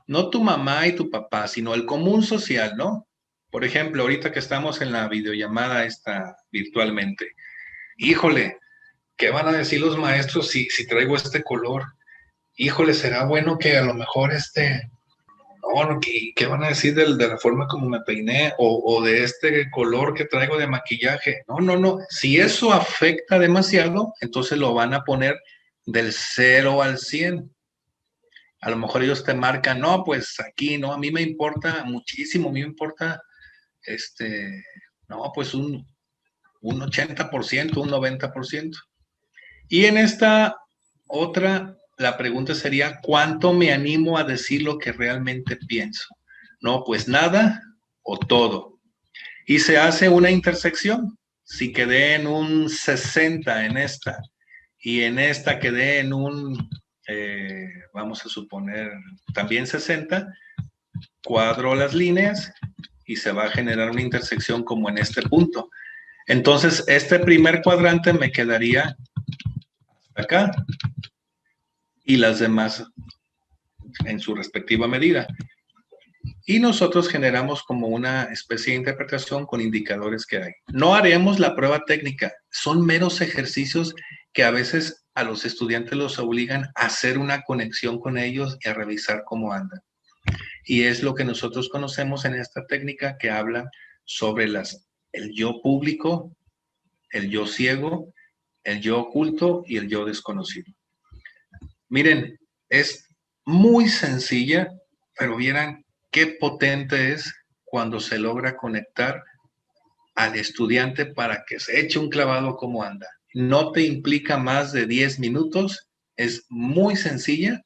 No tu mamá y tu papá, sino el común social, ¿no? Por ejemplo, ahorita que estamos en la videollamada esta virtualmente, híjole, ¿qué van a decir los maestros si traigo este color? Híjole, será bueno que a lo mejor no, ¿qué van a decir de la forma como me peiné o de este color que traigo de maquillaje? No. Si eso afecta demasiado, entonces lo van a poner del 0 al 100. A lo mejor ellos te marcan, no, pues aquí, no, a mí me importa muchísimo, a mí me importa, no, pues un 80%, un 90%. Y en esta otra, la pregunta sería, ¿cuánto me animo a decir lo que realmente pienso? No, pues nada o todo. Y se hace una intersección. Si quedé en un 60 en esta y en esta quedé en un, vamos a suponer, también 60, cuadro las líneas y se va a generar una intersección como en este punto. Entonces, este primer cuadrante me quedaría acá y las demás en su respectiva medida. Y nosotros generamos como una especie de interpretación con indicadores que hay. No haremos la prueba técnica, son meros ejercicios que a veces a los estudiantes los obligan a hacer una conexión con ellos y a revisar cómo andan. Y es lo que nosotros conocemos en esta técnica que habla sobre el yo público, el yo ciego, el yo oculto y el yo desconocido. Miren, es muy sencilla, pero vieran qué potente es cuando se logra conectar al estudiante para que se eche un clavado como anda. No te implica más de 10 minutos, es muy sencilla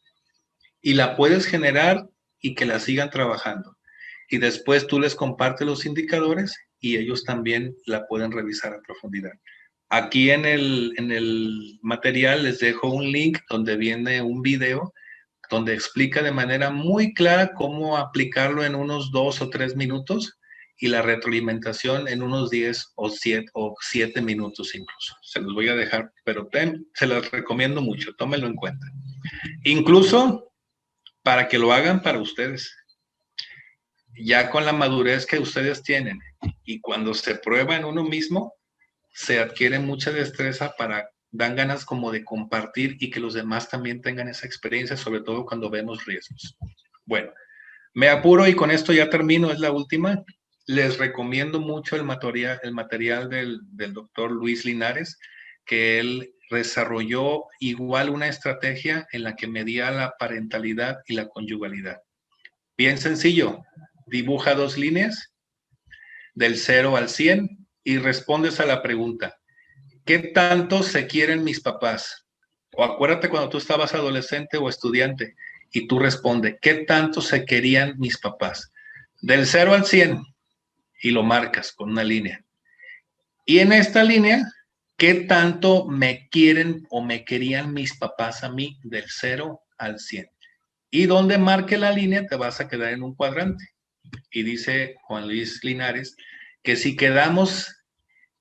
y la puedes generar y que la sigan trabajando. Y después tú les compartes los indicadores y ellos también la pueden revisar a profundidad. Aquí en el material les dejo un link donde viene un video donde explica de manera muy clara cómo aplicarlo en unos 2 o 3 minutos y la retroalimentación en unos 10 o 7 minutos incluso. Se los voy a dejar, pero se los recomiendo mucho, tómenlo en cuenta. Incluso para que lo hagan para ustedes. ya con la madurez que ustedes tienen y cuando se prueba en uno mismo, se adquiere mucha destreza para, dan ganas como de compartir y que los demás también tengan esa experiencia, sobre todo cuando vemos riesgos. Bueno, me apuro y con esto ya termino, es la última. Les recomiendo mucho el material del doctor Luis Linares, que él desarrolló igual una estrategia en la que medía la parentalidad y la conyugalidad. Bien sencillo, dibuja 2 líneas del 0 al 100 y respondes a la pregunta, ¿qué tanto se quieren mis papás? O acuérdate cuando tú estabas adolescente o estudiante y tú respondes, ¿qué tanto se querían mis papás? Del 0 al 100 y lo marcas con una línea. Y en esta línea, ¿qué tanto me quieren o me querían mis papás a mí? Del 0 al 100. Y donde marque la línea te vas a quedar en un cuadrante. Y dice Juan Luis Linares que si quedamos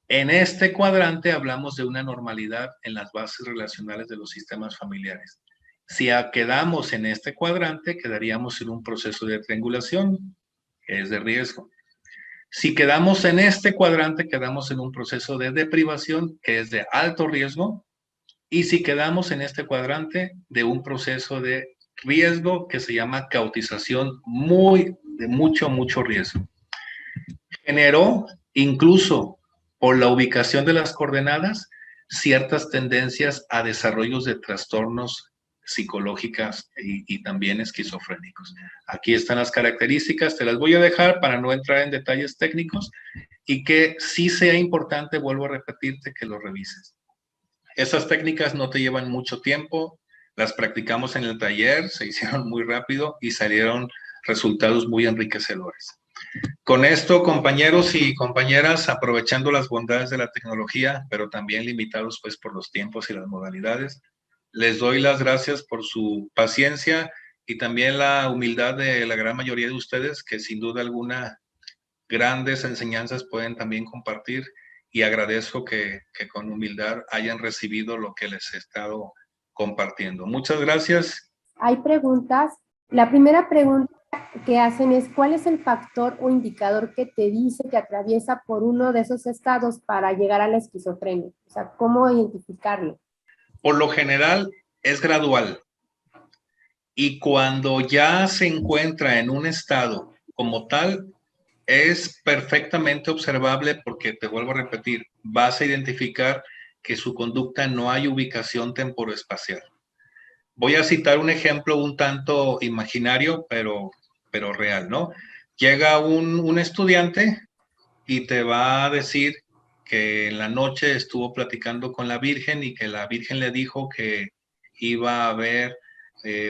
en este cuadrante hablamos de una normalidad en las bases relacionales de los sistemas familiares. Si quedamos en este cuadrante, quedaríamos en un proceso de triangulación, que es de riesgo. Si quedamos en este cuadrante, quedamos en un proceso de deprivación, que es de alto riesgo. Y si quedamos en este cuadrante, de un proceso de riesgo que se llama cautización, de mucho riesgo. Generó incluso por la ubicación de las coordenadas ciertas tendencias a desarrollos de trastornos psicológicas y también esquizofrénicos. Aquí están las características, te las voy a dejar para no entrar en detalles técnicos y que sí sea importante, vuelvo a repetirte, que lo revises. Esas técnicas no te llevan mucho tiempo, las practicamos en el taller, se hicieron muy rápido y salieron resultados muy enriquecedores. Con esto, compañeros y compañeras, aprovechando las bondades de la tecnología, pero también limitados pues por los tiempos y las modalidades, les doy las gracias por su paciencia y también la humildad de la gran mayoría de ustedes, que sin duda alguna grandes enseñanzas pueden también compartir, y agradezco que con humildad hayan recibido lo que les he estado compartiendo. Muchas gracias. Hay preguntas. La primera pregunta que hacen es, ¿cuál es el factor o indicador que te dice que atraviesa por uno de esos estados para llegar a la esquizofrenia? O sea, ¿cómo identificarlo? Por lo general es gradual. Y cuando ya se encuentra en un estado como tal, es perfectamente observable porque, te vuelvo a repetir, vas a identificar que su conducta no hay ubicación temporoespacial. Voy a citar un ejemplo un tanto imaginario, pero real, ¿no? Llega un estudiante y te va a decir que en la noche estuvo platicando con la Virgen y que la Virgen le dijo que iba a haber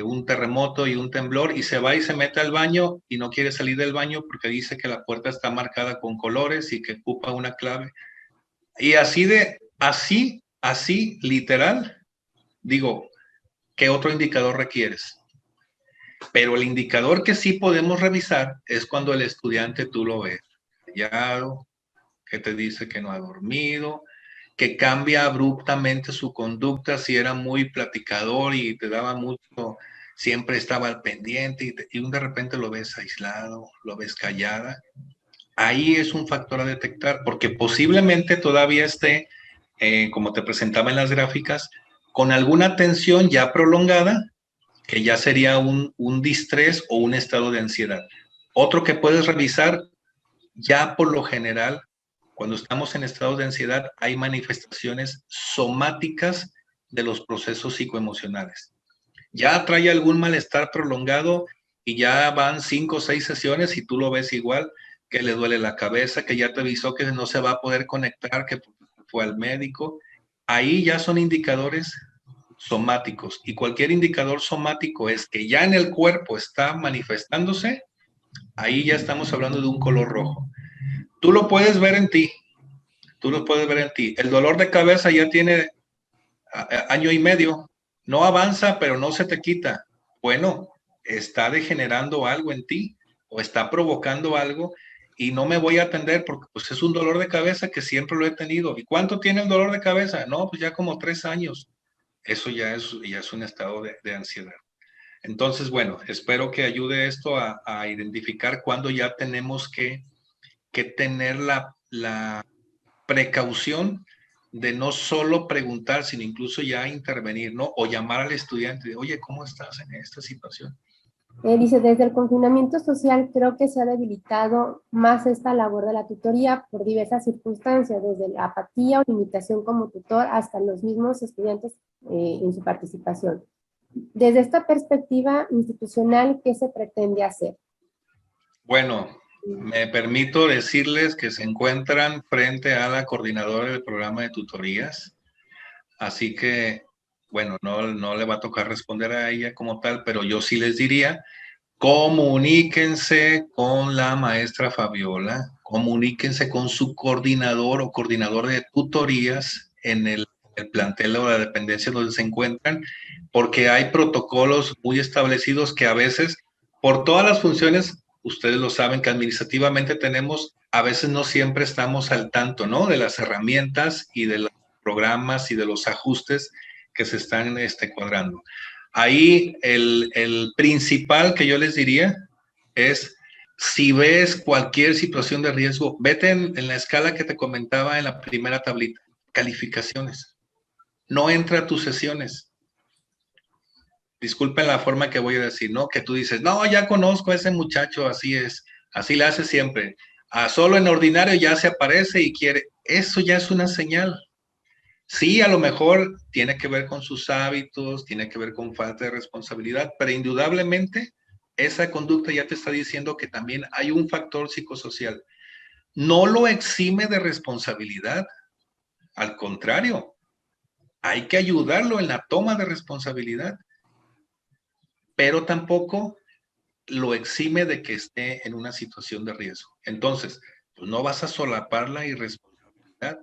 un terremoto y un temblor, y se va y se mete al baño y no quiere salir del baño porque dice que la puerta está marcada con colores y que ocupa una clave. Y así, literal, digo, ¿qué otro indicador requieres? Pero el indicador que sí podemos revisar es cuando el estudiante tú lo ves callado, que te dice que no ha dormido, que cambia abruptamente su conducta, si era muy platicador y te daba mucho, siempre estaba al pendiente y de repente lo ves aislado, lo ves callada. Ahí es un factor a detectar, porque posiblemente todavía esté, como te presentaba en las gráficas, con alguna tensión ya prolongada, que ya sería un distrés o un estado de ansiedad. Otro que puedes revisar, ya por lo general, cuando estamos en estado de ansiedad, hay manifestaciones somáticas de los procesos psicoemocionales. Ya trae algún malestar prolongado y ya van 5 o 6 sesiones y tú lo ves igual, que le duele la cabeza, que ya te avisó que no se va a poder conectar, que fue al médico. Ahí ya son indicadores somáticos, y cualquier indicador somático es que ya en el cuerpo está manifestándose, ahí ya estamos hablando de un color rojo. Tú lo puedes ver en ti, El dolor de cabeza ya tiene año y medio, no avanza, pero no se te quita. Bueno, está degenerando algo en ti o está provocando algo y no me voy a atender porque pues es un dolor de cabeza que siempre lo he tenido. ¿Y cuánto tiene el dolor de cabeza? No, pues ya como 3 años. Eso ya es un estado de ansiedad. Entonces, bueno, espero que ayude esto a identificar cuándo ya tenemos que tener la precaución de no solo preguntar, sino incluso ya intervenir, ¿no? O llamar al estudiante, oye, ¿cómo estás en esta situación? Dice, desde el confinamiento social creo que se ha debilitado más esta labor de la tutoría por diversas circunstancias, desde la apatía o limitación como tutor hasta los mismos estudiantes en su participación. Desde esta perspectiva institucional, ¿qué se pretende hacer? Bueno, me permito decirles que se encuentran frente a la coordinadora del programa de tutorías, así que, bueno, no le va a tocar responder a ella como tal, pero yo sí les diría, comuníquense con la maestra Fabiola, comuníquense con su coordinador o coordinador de tutorías en el plantel o la dependencia donde se encuentran, porque hay protocolos muy establecidos que a veces, por todas las funciones, ustedes lo saben que administrativamente tenemos, a veces no siempre estamos al tanto, ¿no? De las herramientas y de los programas y de los ajustes que se están cuadrando. Ahí el principal que yo les diría es, si ves cualquier situación de riesgo, vete en la escala que te comentaba en la primera tablita, calificaciones. No entra a tus sesiones. Disculpen la forma que voy a decir, ¿no? Que tú dices, no, ya conozco a ese muchacho, así es, así le hace siempre. Solo en ordinario ya se aparece y quiere. Eso ya es una señal. Sí, a lo mejor tiene que ver con sus hábitos, tiene que ver con falta de responsabilidad, pero indudablemente esa conducta ya te está diciendo que también hay un factor psicosocial. No lo exime de responsabilidad, al contrario, hay que ayudarlo en la toma de responsabilidad, pero tampoco lo exime de que esté en una situación de riesgo. Entonces, pues no vas a solapar la irresponsabilidad.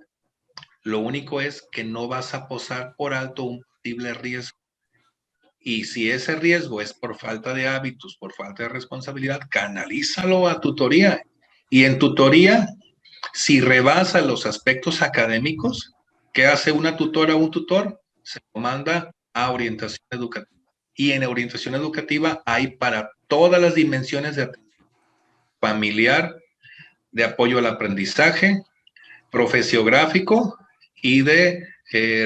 Lo único es que no vas a posar por alto un posible riesgo. Y si ese riesgo es por falta de hábitos, por falta de responsabilidad, canalízalo a tutoría. Y en tutoría, si rebasa los aspectos académicos, ¿qué hace una tutora o un tutor? Se lo manda a orientación educativa. Y en orientación educativa hay para todas las dimensiones de atención familiar, de apoyo al aprendizaje, profesiográfico y de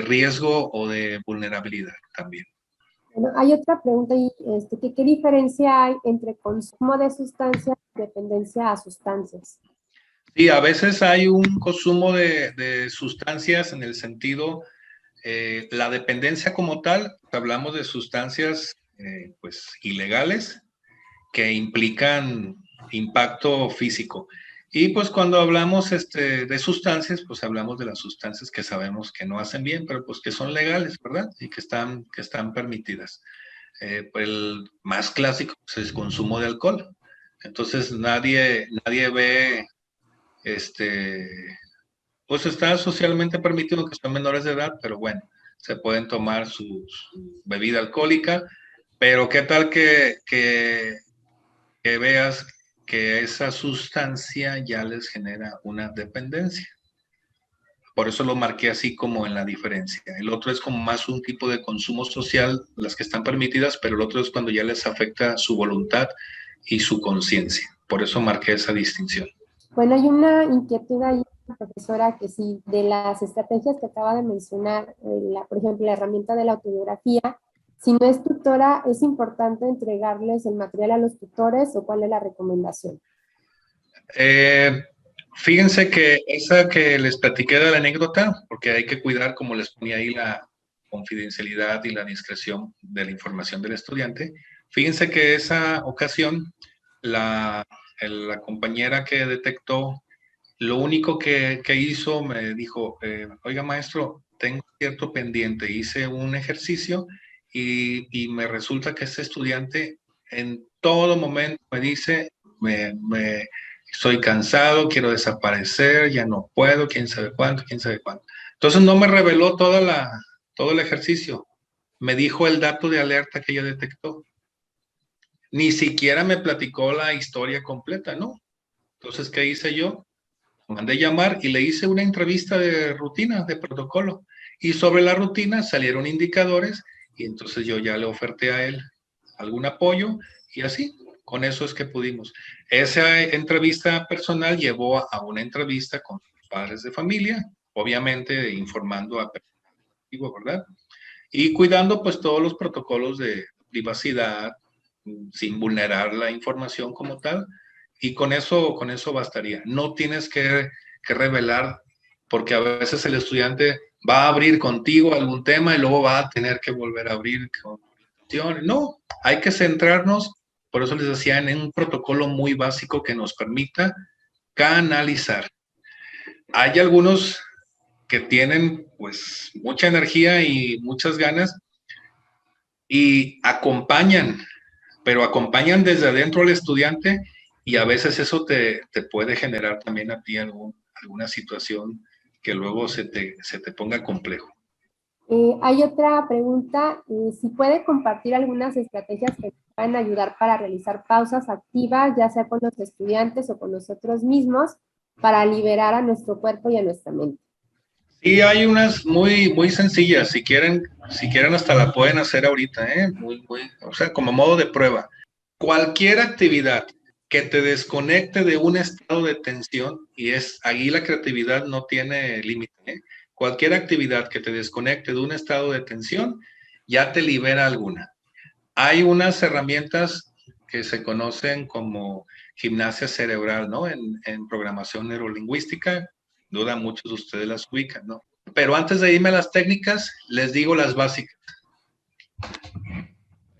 riesgo o de vulnerabilidad también. Bueno, hay otra pregunta y ¿qué diferencia hay entre consumo de sustancias y dependencia a sustancias? Sí, a veces hay un consumo de sustancias en el sentido, la dependencia como tal, hablamos de sustancias pues ilegales que implican impacto físico. Y pues cuando hablamos de sustancias, pues hablamos de las sustancias que sabemos que no hacen bien, pero pues que son legales, ¿verdad? Y que están permitidas. Pues el más clásico pues, es el consumo de alcohol. Entonces nadie ve, pues está socialmente permitido que sean menores de edad, pero bueno, se pueden tomar su bebida alcohólica, pero qué tal que veas que esa sustancia ya les genera una dependencia. Por eso lo marqué así como en la diferencia. El otro es como más un tipo de consumo social, las que están permitidas, pero el otro es cuando ya les afecta su voluntad y su conciencia. Por eso marqué esa distinción. Bueno, hay una inquietud ahí, profesora, que sí, de las estrategias que acaba de mencionar, por ejemplo, la herramienta de la autobiografía, si no es tutora, ¿es importante entregarles el material a los tutores o cuál es la recomendación? Fíjense que esa que les platiqué de la anécdota, porque hay que cuidar, como les ponía ahí, la confidencialidad y la discreción de la información del estudiante. Fíjense que esa ocasión, la compañera que detectó, lo único que hizo, me dijo, oiga maestro, tengo cierto pendiente, hice un ejercicio y me resulta que este estudiante en todo momento me dice, estoy cansado, quiero desaparecer, ya no puedo, quién sabe cuánto, quién sabe cuánto. Entonces no me reveló todo el ejercicio, me dijo el dato de alerta que ella detectó. Ni siquiera me platicó la historia completa, ¿no? Entonces, ¿qué hice yo? Mandé llamar y le hice una entrevista de rutina, de protocolo. Y sobre la rutina salieron indicadores y entonces yo ya le oferté a él algún apoyo y así, con eso es que pudimos. Esa entrevista personal llevó a una entrevista con padres de familia, obviamente informando a personas, ¿verdad? Y cuidando pues todos los protocolos de privacidad, sin vulnerar la información como tal, y con eso bastaría. No tienes que revelar, porque a veces el estudiante va a abrir contigo algún tema y luego va a tener que volver a abrir con orientación. No, hay que centrarnos, por eso les decía, en un protocolo muy básico que nos permita canalizar. Hay algunos que tienen pues mucha energía y muchas ganas y acompañan, pero acompañan desde adentro al estudiante y a veces eso te puede generar también a ti alguna situación que luego se te ponga complejo. Hay otra pregunta, si puede compartir algunas estrategias que puedan ayudar para realizar pausas activas, ya sea con los estudiantes o con nosotros mismos, para liberar a nuestro cuerpo y a nuestra mente. Sí, hay unas muy sencillas, si quieren hasta la pueden hacer ahorita, o sea, como modo de prueba. Cualquier actividad que te desconecte de un estado de tensión, y ahí la creatividad no tiene límite, cualquier actividad que te desconecte de un estado de tensión, ya te libera alguna. Hay unas herramientas que se conocen como gimnasia cerebral, ¿no? En programación neurolingüística, duda muchos de ustedes las ubican, ¿no? Pero antes de irme a las técnicas, les digo las básicas.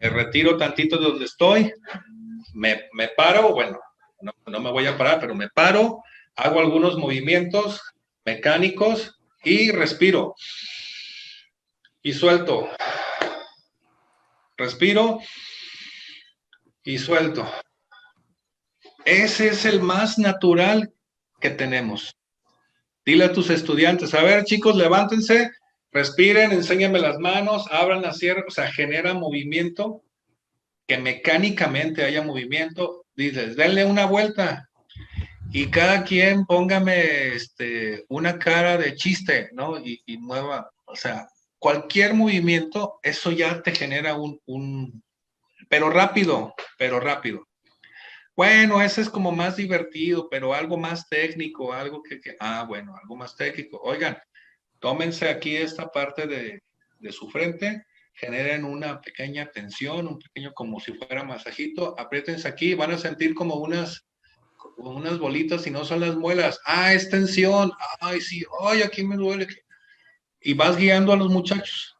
Me retiro tantito de donde estoy, me paro, bueno, no me voy a parar, pero me paro, hago algunos movimientos mecánicos y respiro. Y suelto. Respiro y suelto. Ese es el más natural que tenemos. Dile a tus estudiantes, a ver chicos, levántense, respiren, enséñame las manos, abran la sierra, o sea, genera movimiento, que mecánicamente haya movimiento. Dices, denle una vuelta y cada quien póngame una cara de chiste, ¿no? Y mueva, o sea, cualquier movimiento, eso ya te genera pero rápido, pero rápido. Bueno, ese es como más divertido, pero algo más técnico, algo bueno, algo más técnico. Oigan, tómense aquí esta parte de su frente, generen una pequeña tensión, un pequeño como si fuera masajito, apriétense aquí, van a sentir como unas bolitas y no son las muelas. Ah, es tensión. Ay, sí, ay, aquí me duele. Y vas guiando a los muchachos.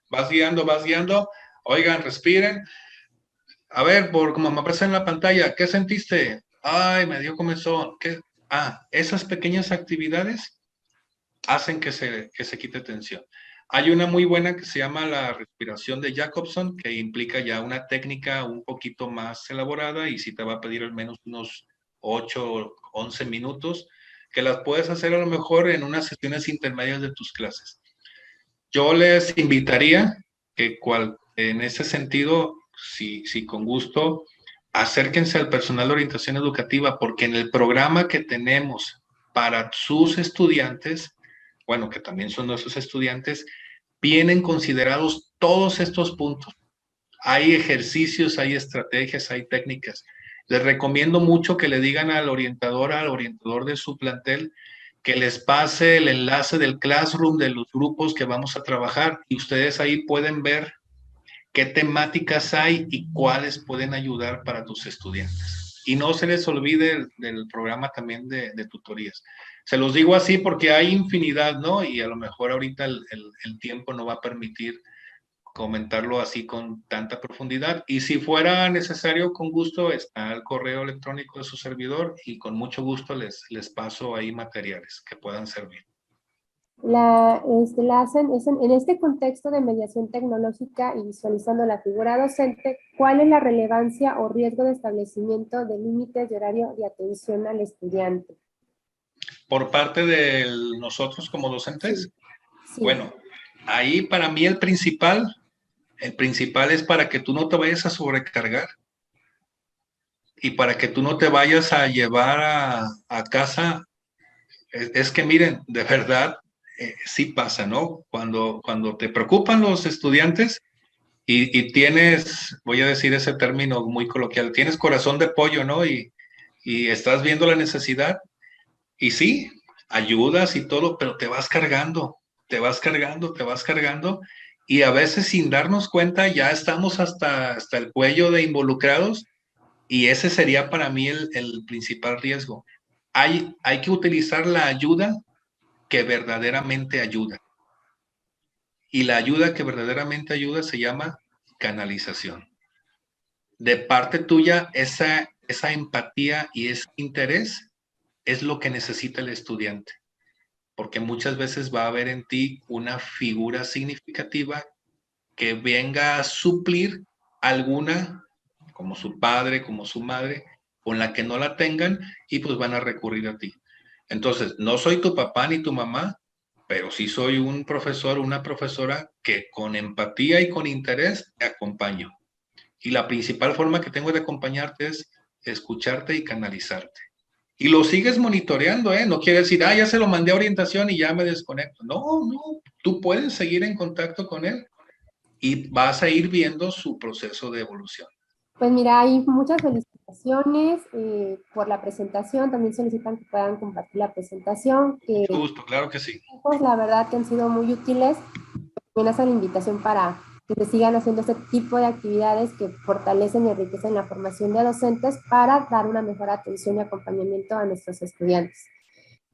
Vas guiando. Oigan, respiren. A ver, por como me aparece en la pantalla, ¿qué sentiste? Ay, me dio comezón. ¿Qué? Ah, esas pequeñas actividades hacen que se quite tensión. Hay una muy buena que se llama la respiración de Jacobson, que implica ya una técnica un poquito más elaborada y si te va a pedir al menos unos 8 o 11 minutos, que las puedes hacer a lo mejor en unas sesiones intermedias de tus clases. Yo les invitaría que en ese sentido, si con gusto, acérquense al personal de orientación educativa, porque en el programa que tenemos para sus estudiantes, bueno, que también son nuestros estudiantes, vienen considerados todos estos puntos. Hay ejercicios, hay estrategias, hay técnicas. Les recomiendo mucho que le digan al orientador de su plantel, que les pase el enlace del Classroom de los grupos que vamos a trabajar y ustedes ahí pueden ver qué temáticas hay y cuáles pueden ayudar para tus estudiantes. Y no se les olvide del programa también de tutorías. Se los digo así porque hay infinidad, ¿no? Y a lo mejor ahorita el tiempo no va a permitir comentarlo así con tanta profundidad. Y si fuera necesario, con gusto, está el correo electrónico de su servidor y con mucho gusto les paso ahí materiales que puedan servir. La hacen en este contexto de mediación tecnológica y visualizando la figura docente, ¿cuál es la relevancia o riesgo de establecimiento de límites de horario de atención al estudiante? Por parte de nosotros como docentes, sí. Bueno, ahí para mí el principal es para que tú no te vayas a sobrecargar y para que tú no te vayas a llevar a casa. Es que miren, de verdad, sí pasa, ¿no? Cuando te preocupan los estudiantes, Y tienes, voy a decir ese término muy coloquial, tienes corazón de pollo, ¿no? Y estás viendo la necesidad y sí, ayudas y todo, pero te vas cargando, te vas cargando, te vas cargando y a veces sin darnos cuenta ya estamos hasta el cuello de involucrados y ese sería para mí el principal riesgo. Hay que utilizar la ayuda que verdaderamente ayuda. Y la ayuda que verdaderamente ayuda se llama canalización. De parte tuya, esa empatía y ese interés es lo que necesita el estudiante, porque muchas veces va a haber en ti una figura significativa que venga a suplir alguna, como su padre, como su madre, con la que no la tengan y pues van a recurrir a ti. Entonces, no soy tu papá ni tu mamá, pero sí soy un profesor, una profesora que con empatía y con interés te acompaño. Y la principal forma que tengo de acompañarte es escucharte y canalizarte. Y lo sigues monitoreando, ¿eh? No quiere decir, ya se lo mandé a orientación y ya me desconecto. No, no, tú puedes seguir en contacto con él y vas a ir viendo su proceso de evolución. Pues mira, hay muchas felicitaciones por la presentación. También solicitan que puedan compartir la presentación, que Mucho gusto, claro que sí. pues, la verdad que han sido muy útiles. También hacen la invitación para que se sigan haciendo este tipo de actividades que fortalecen y enriquecen la formación de docentes para dar una mejor atención y acompañamiento a nuestros estudiantes.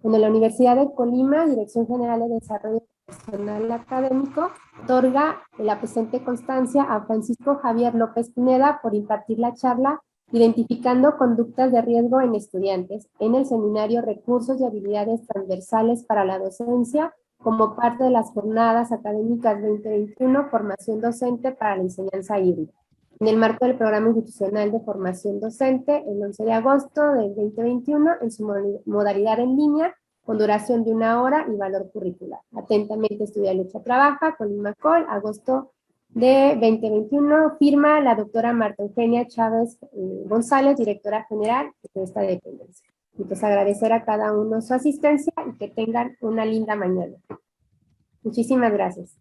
En la Universidad de Colima, Dirección General de Desarrollo Profesional Académico, otorga la presente constancia a Francisco Javier López Pineda por impartir la charla Identificando conductas de riesgo en estudiantes en el seminario Recursos y habilidades transversales para la docencia como parte de las jornadas académicas 2021 Formación Docente para la Enseñanza Híbrida, en el marco del Programa Institucional de Formación Docente el 11 de agosto del 2021 en su modalidad en línea con duración de 1 hora y valor curricular. Atentamente, Estudia Lucha Trabaja, Colima Col, agosto de 2021, firma la doctora Marta Eugenia Chávez González, directora general de esta dependencia. Entonces, agradecer a cada uno su asistencia y que tengan una linda mañana. Muchísimas gracias.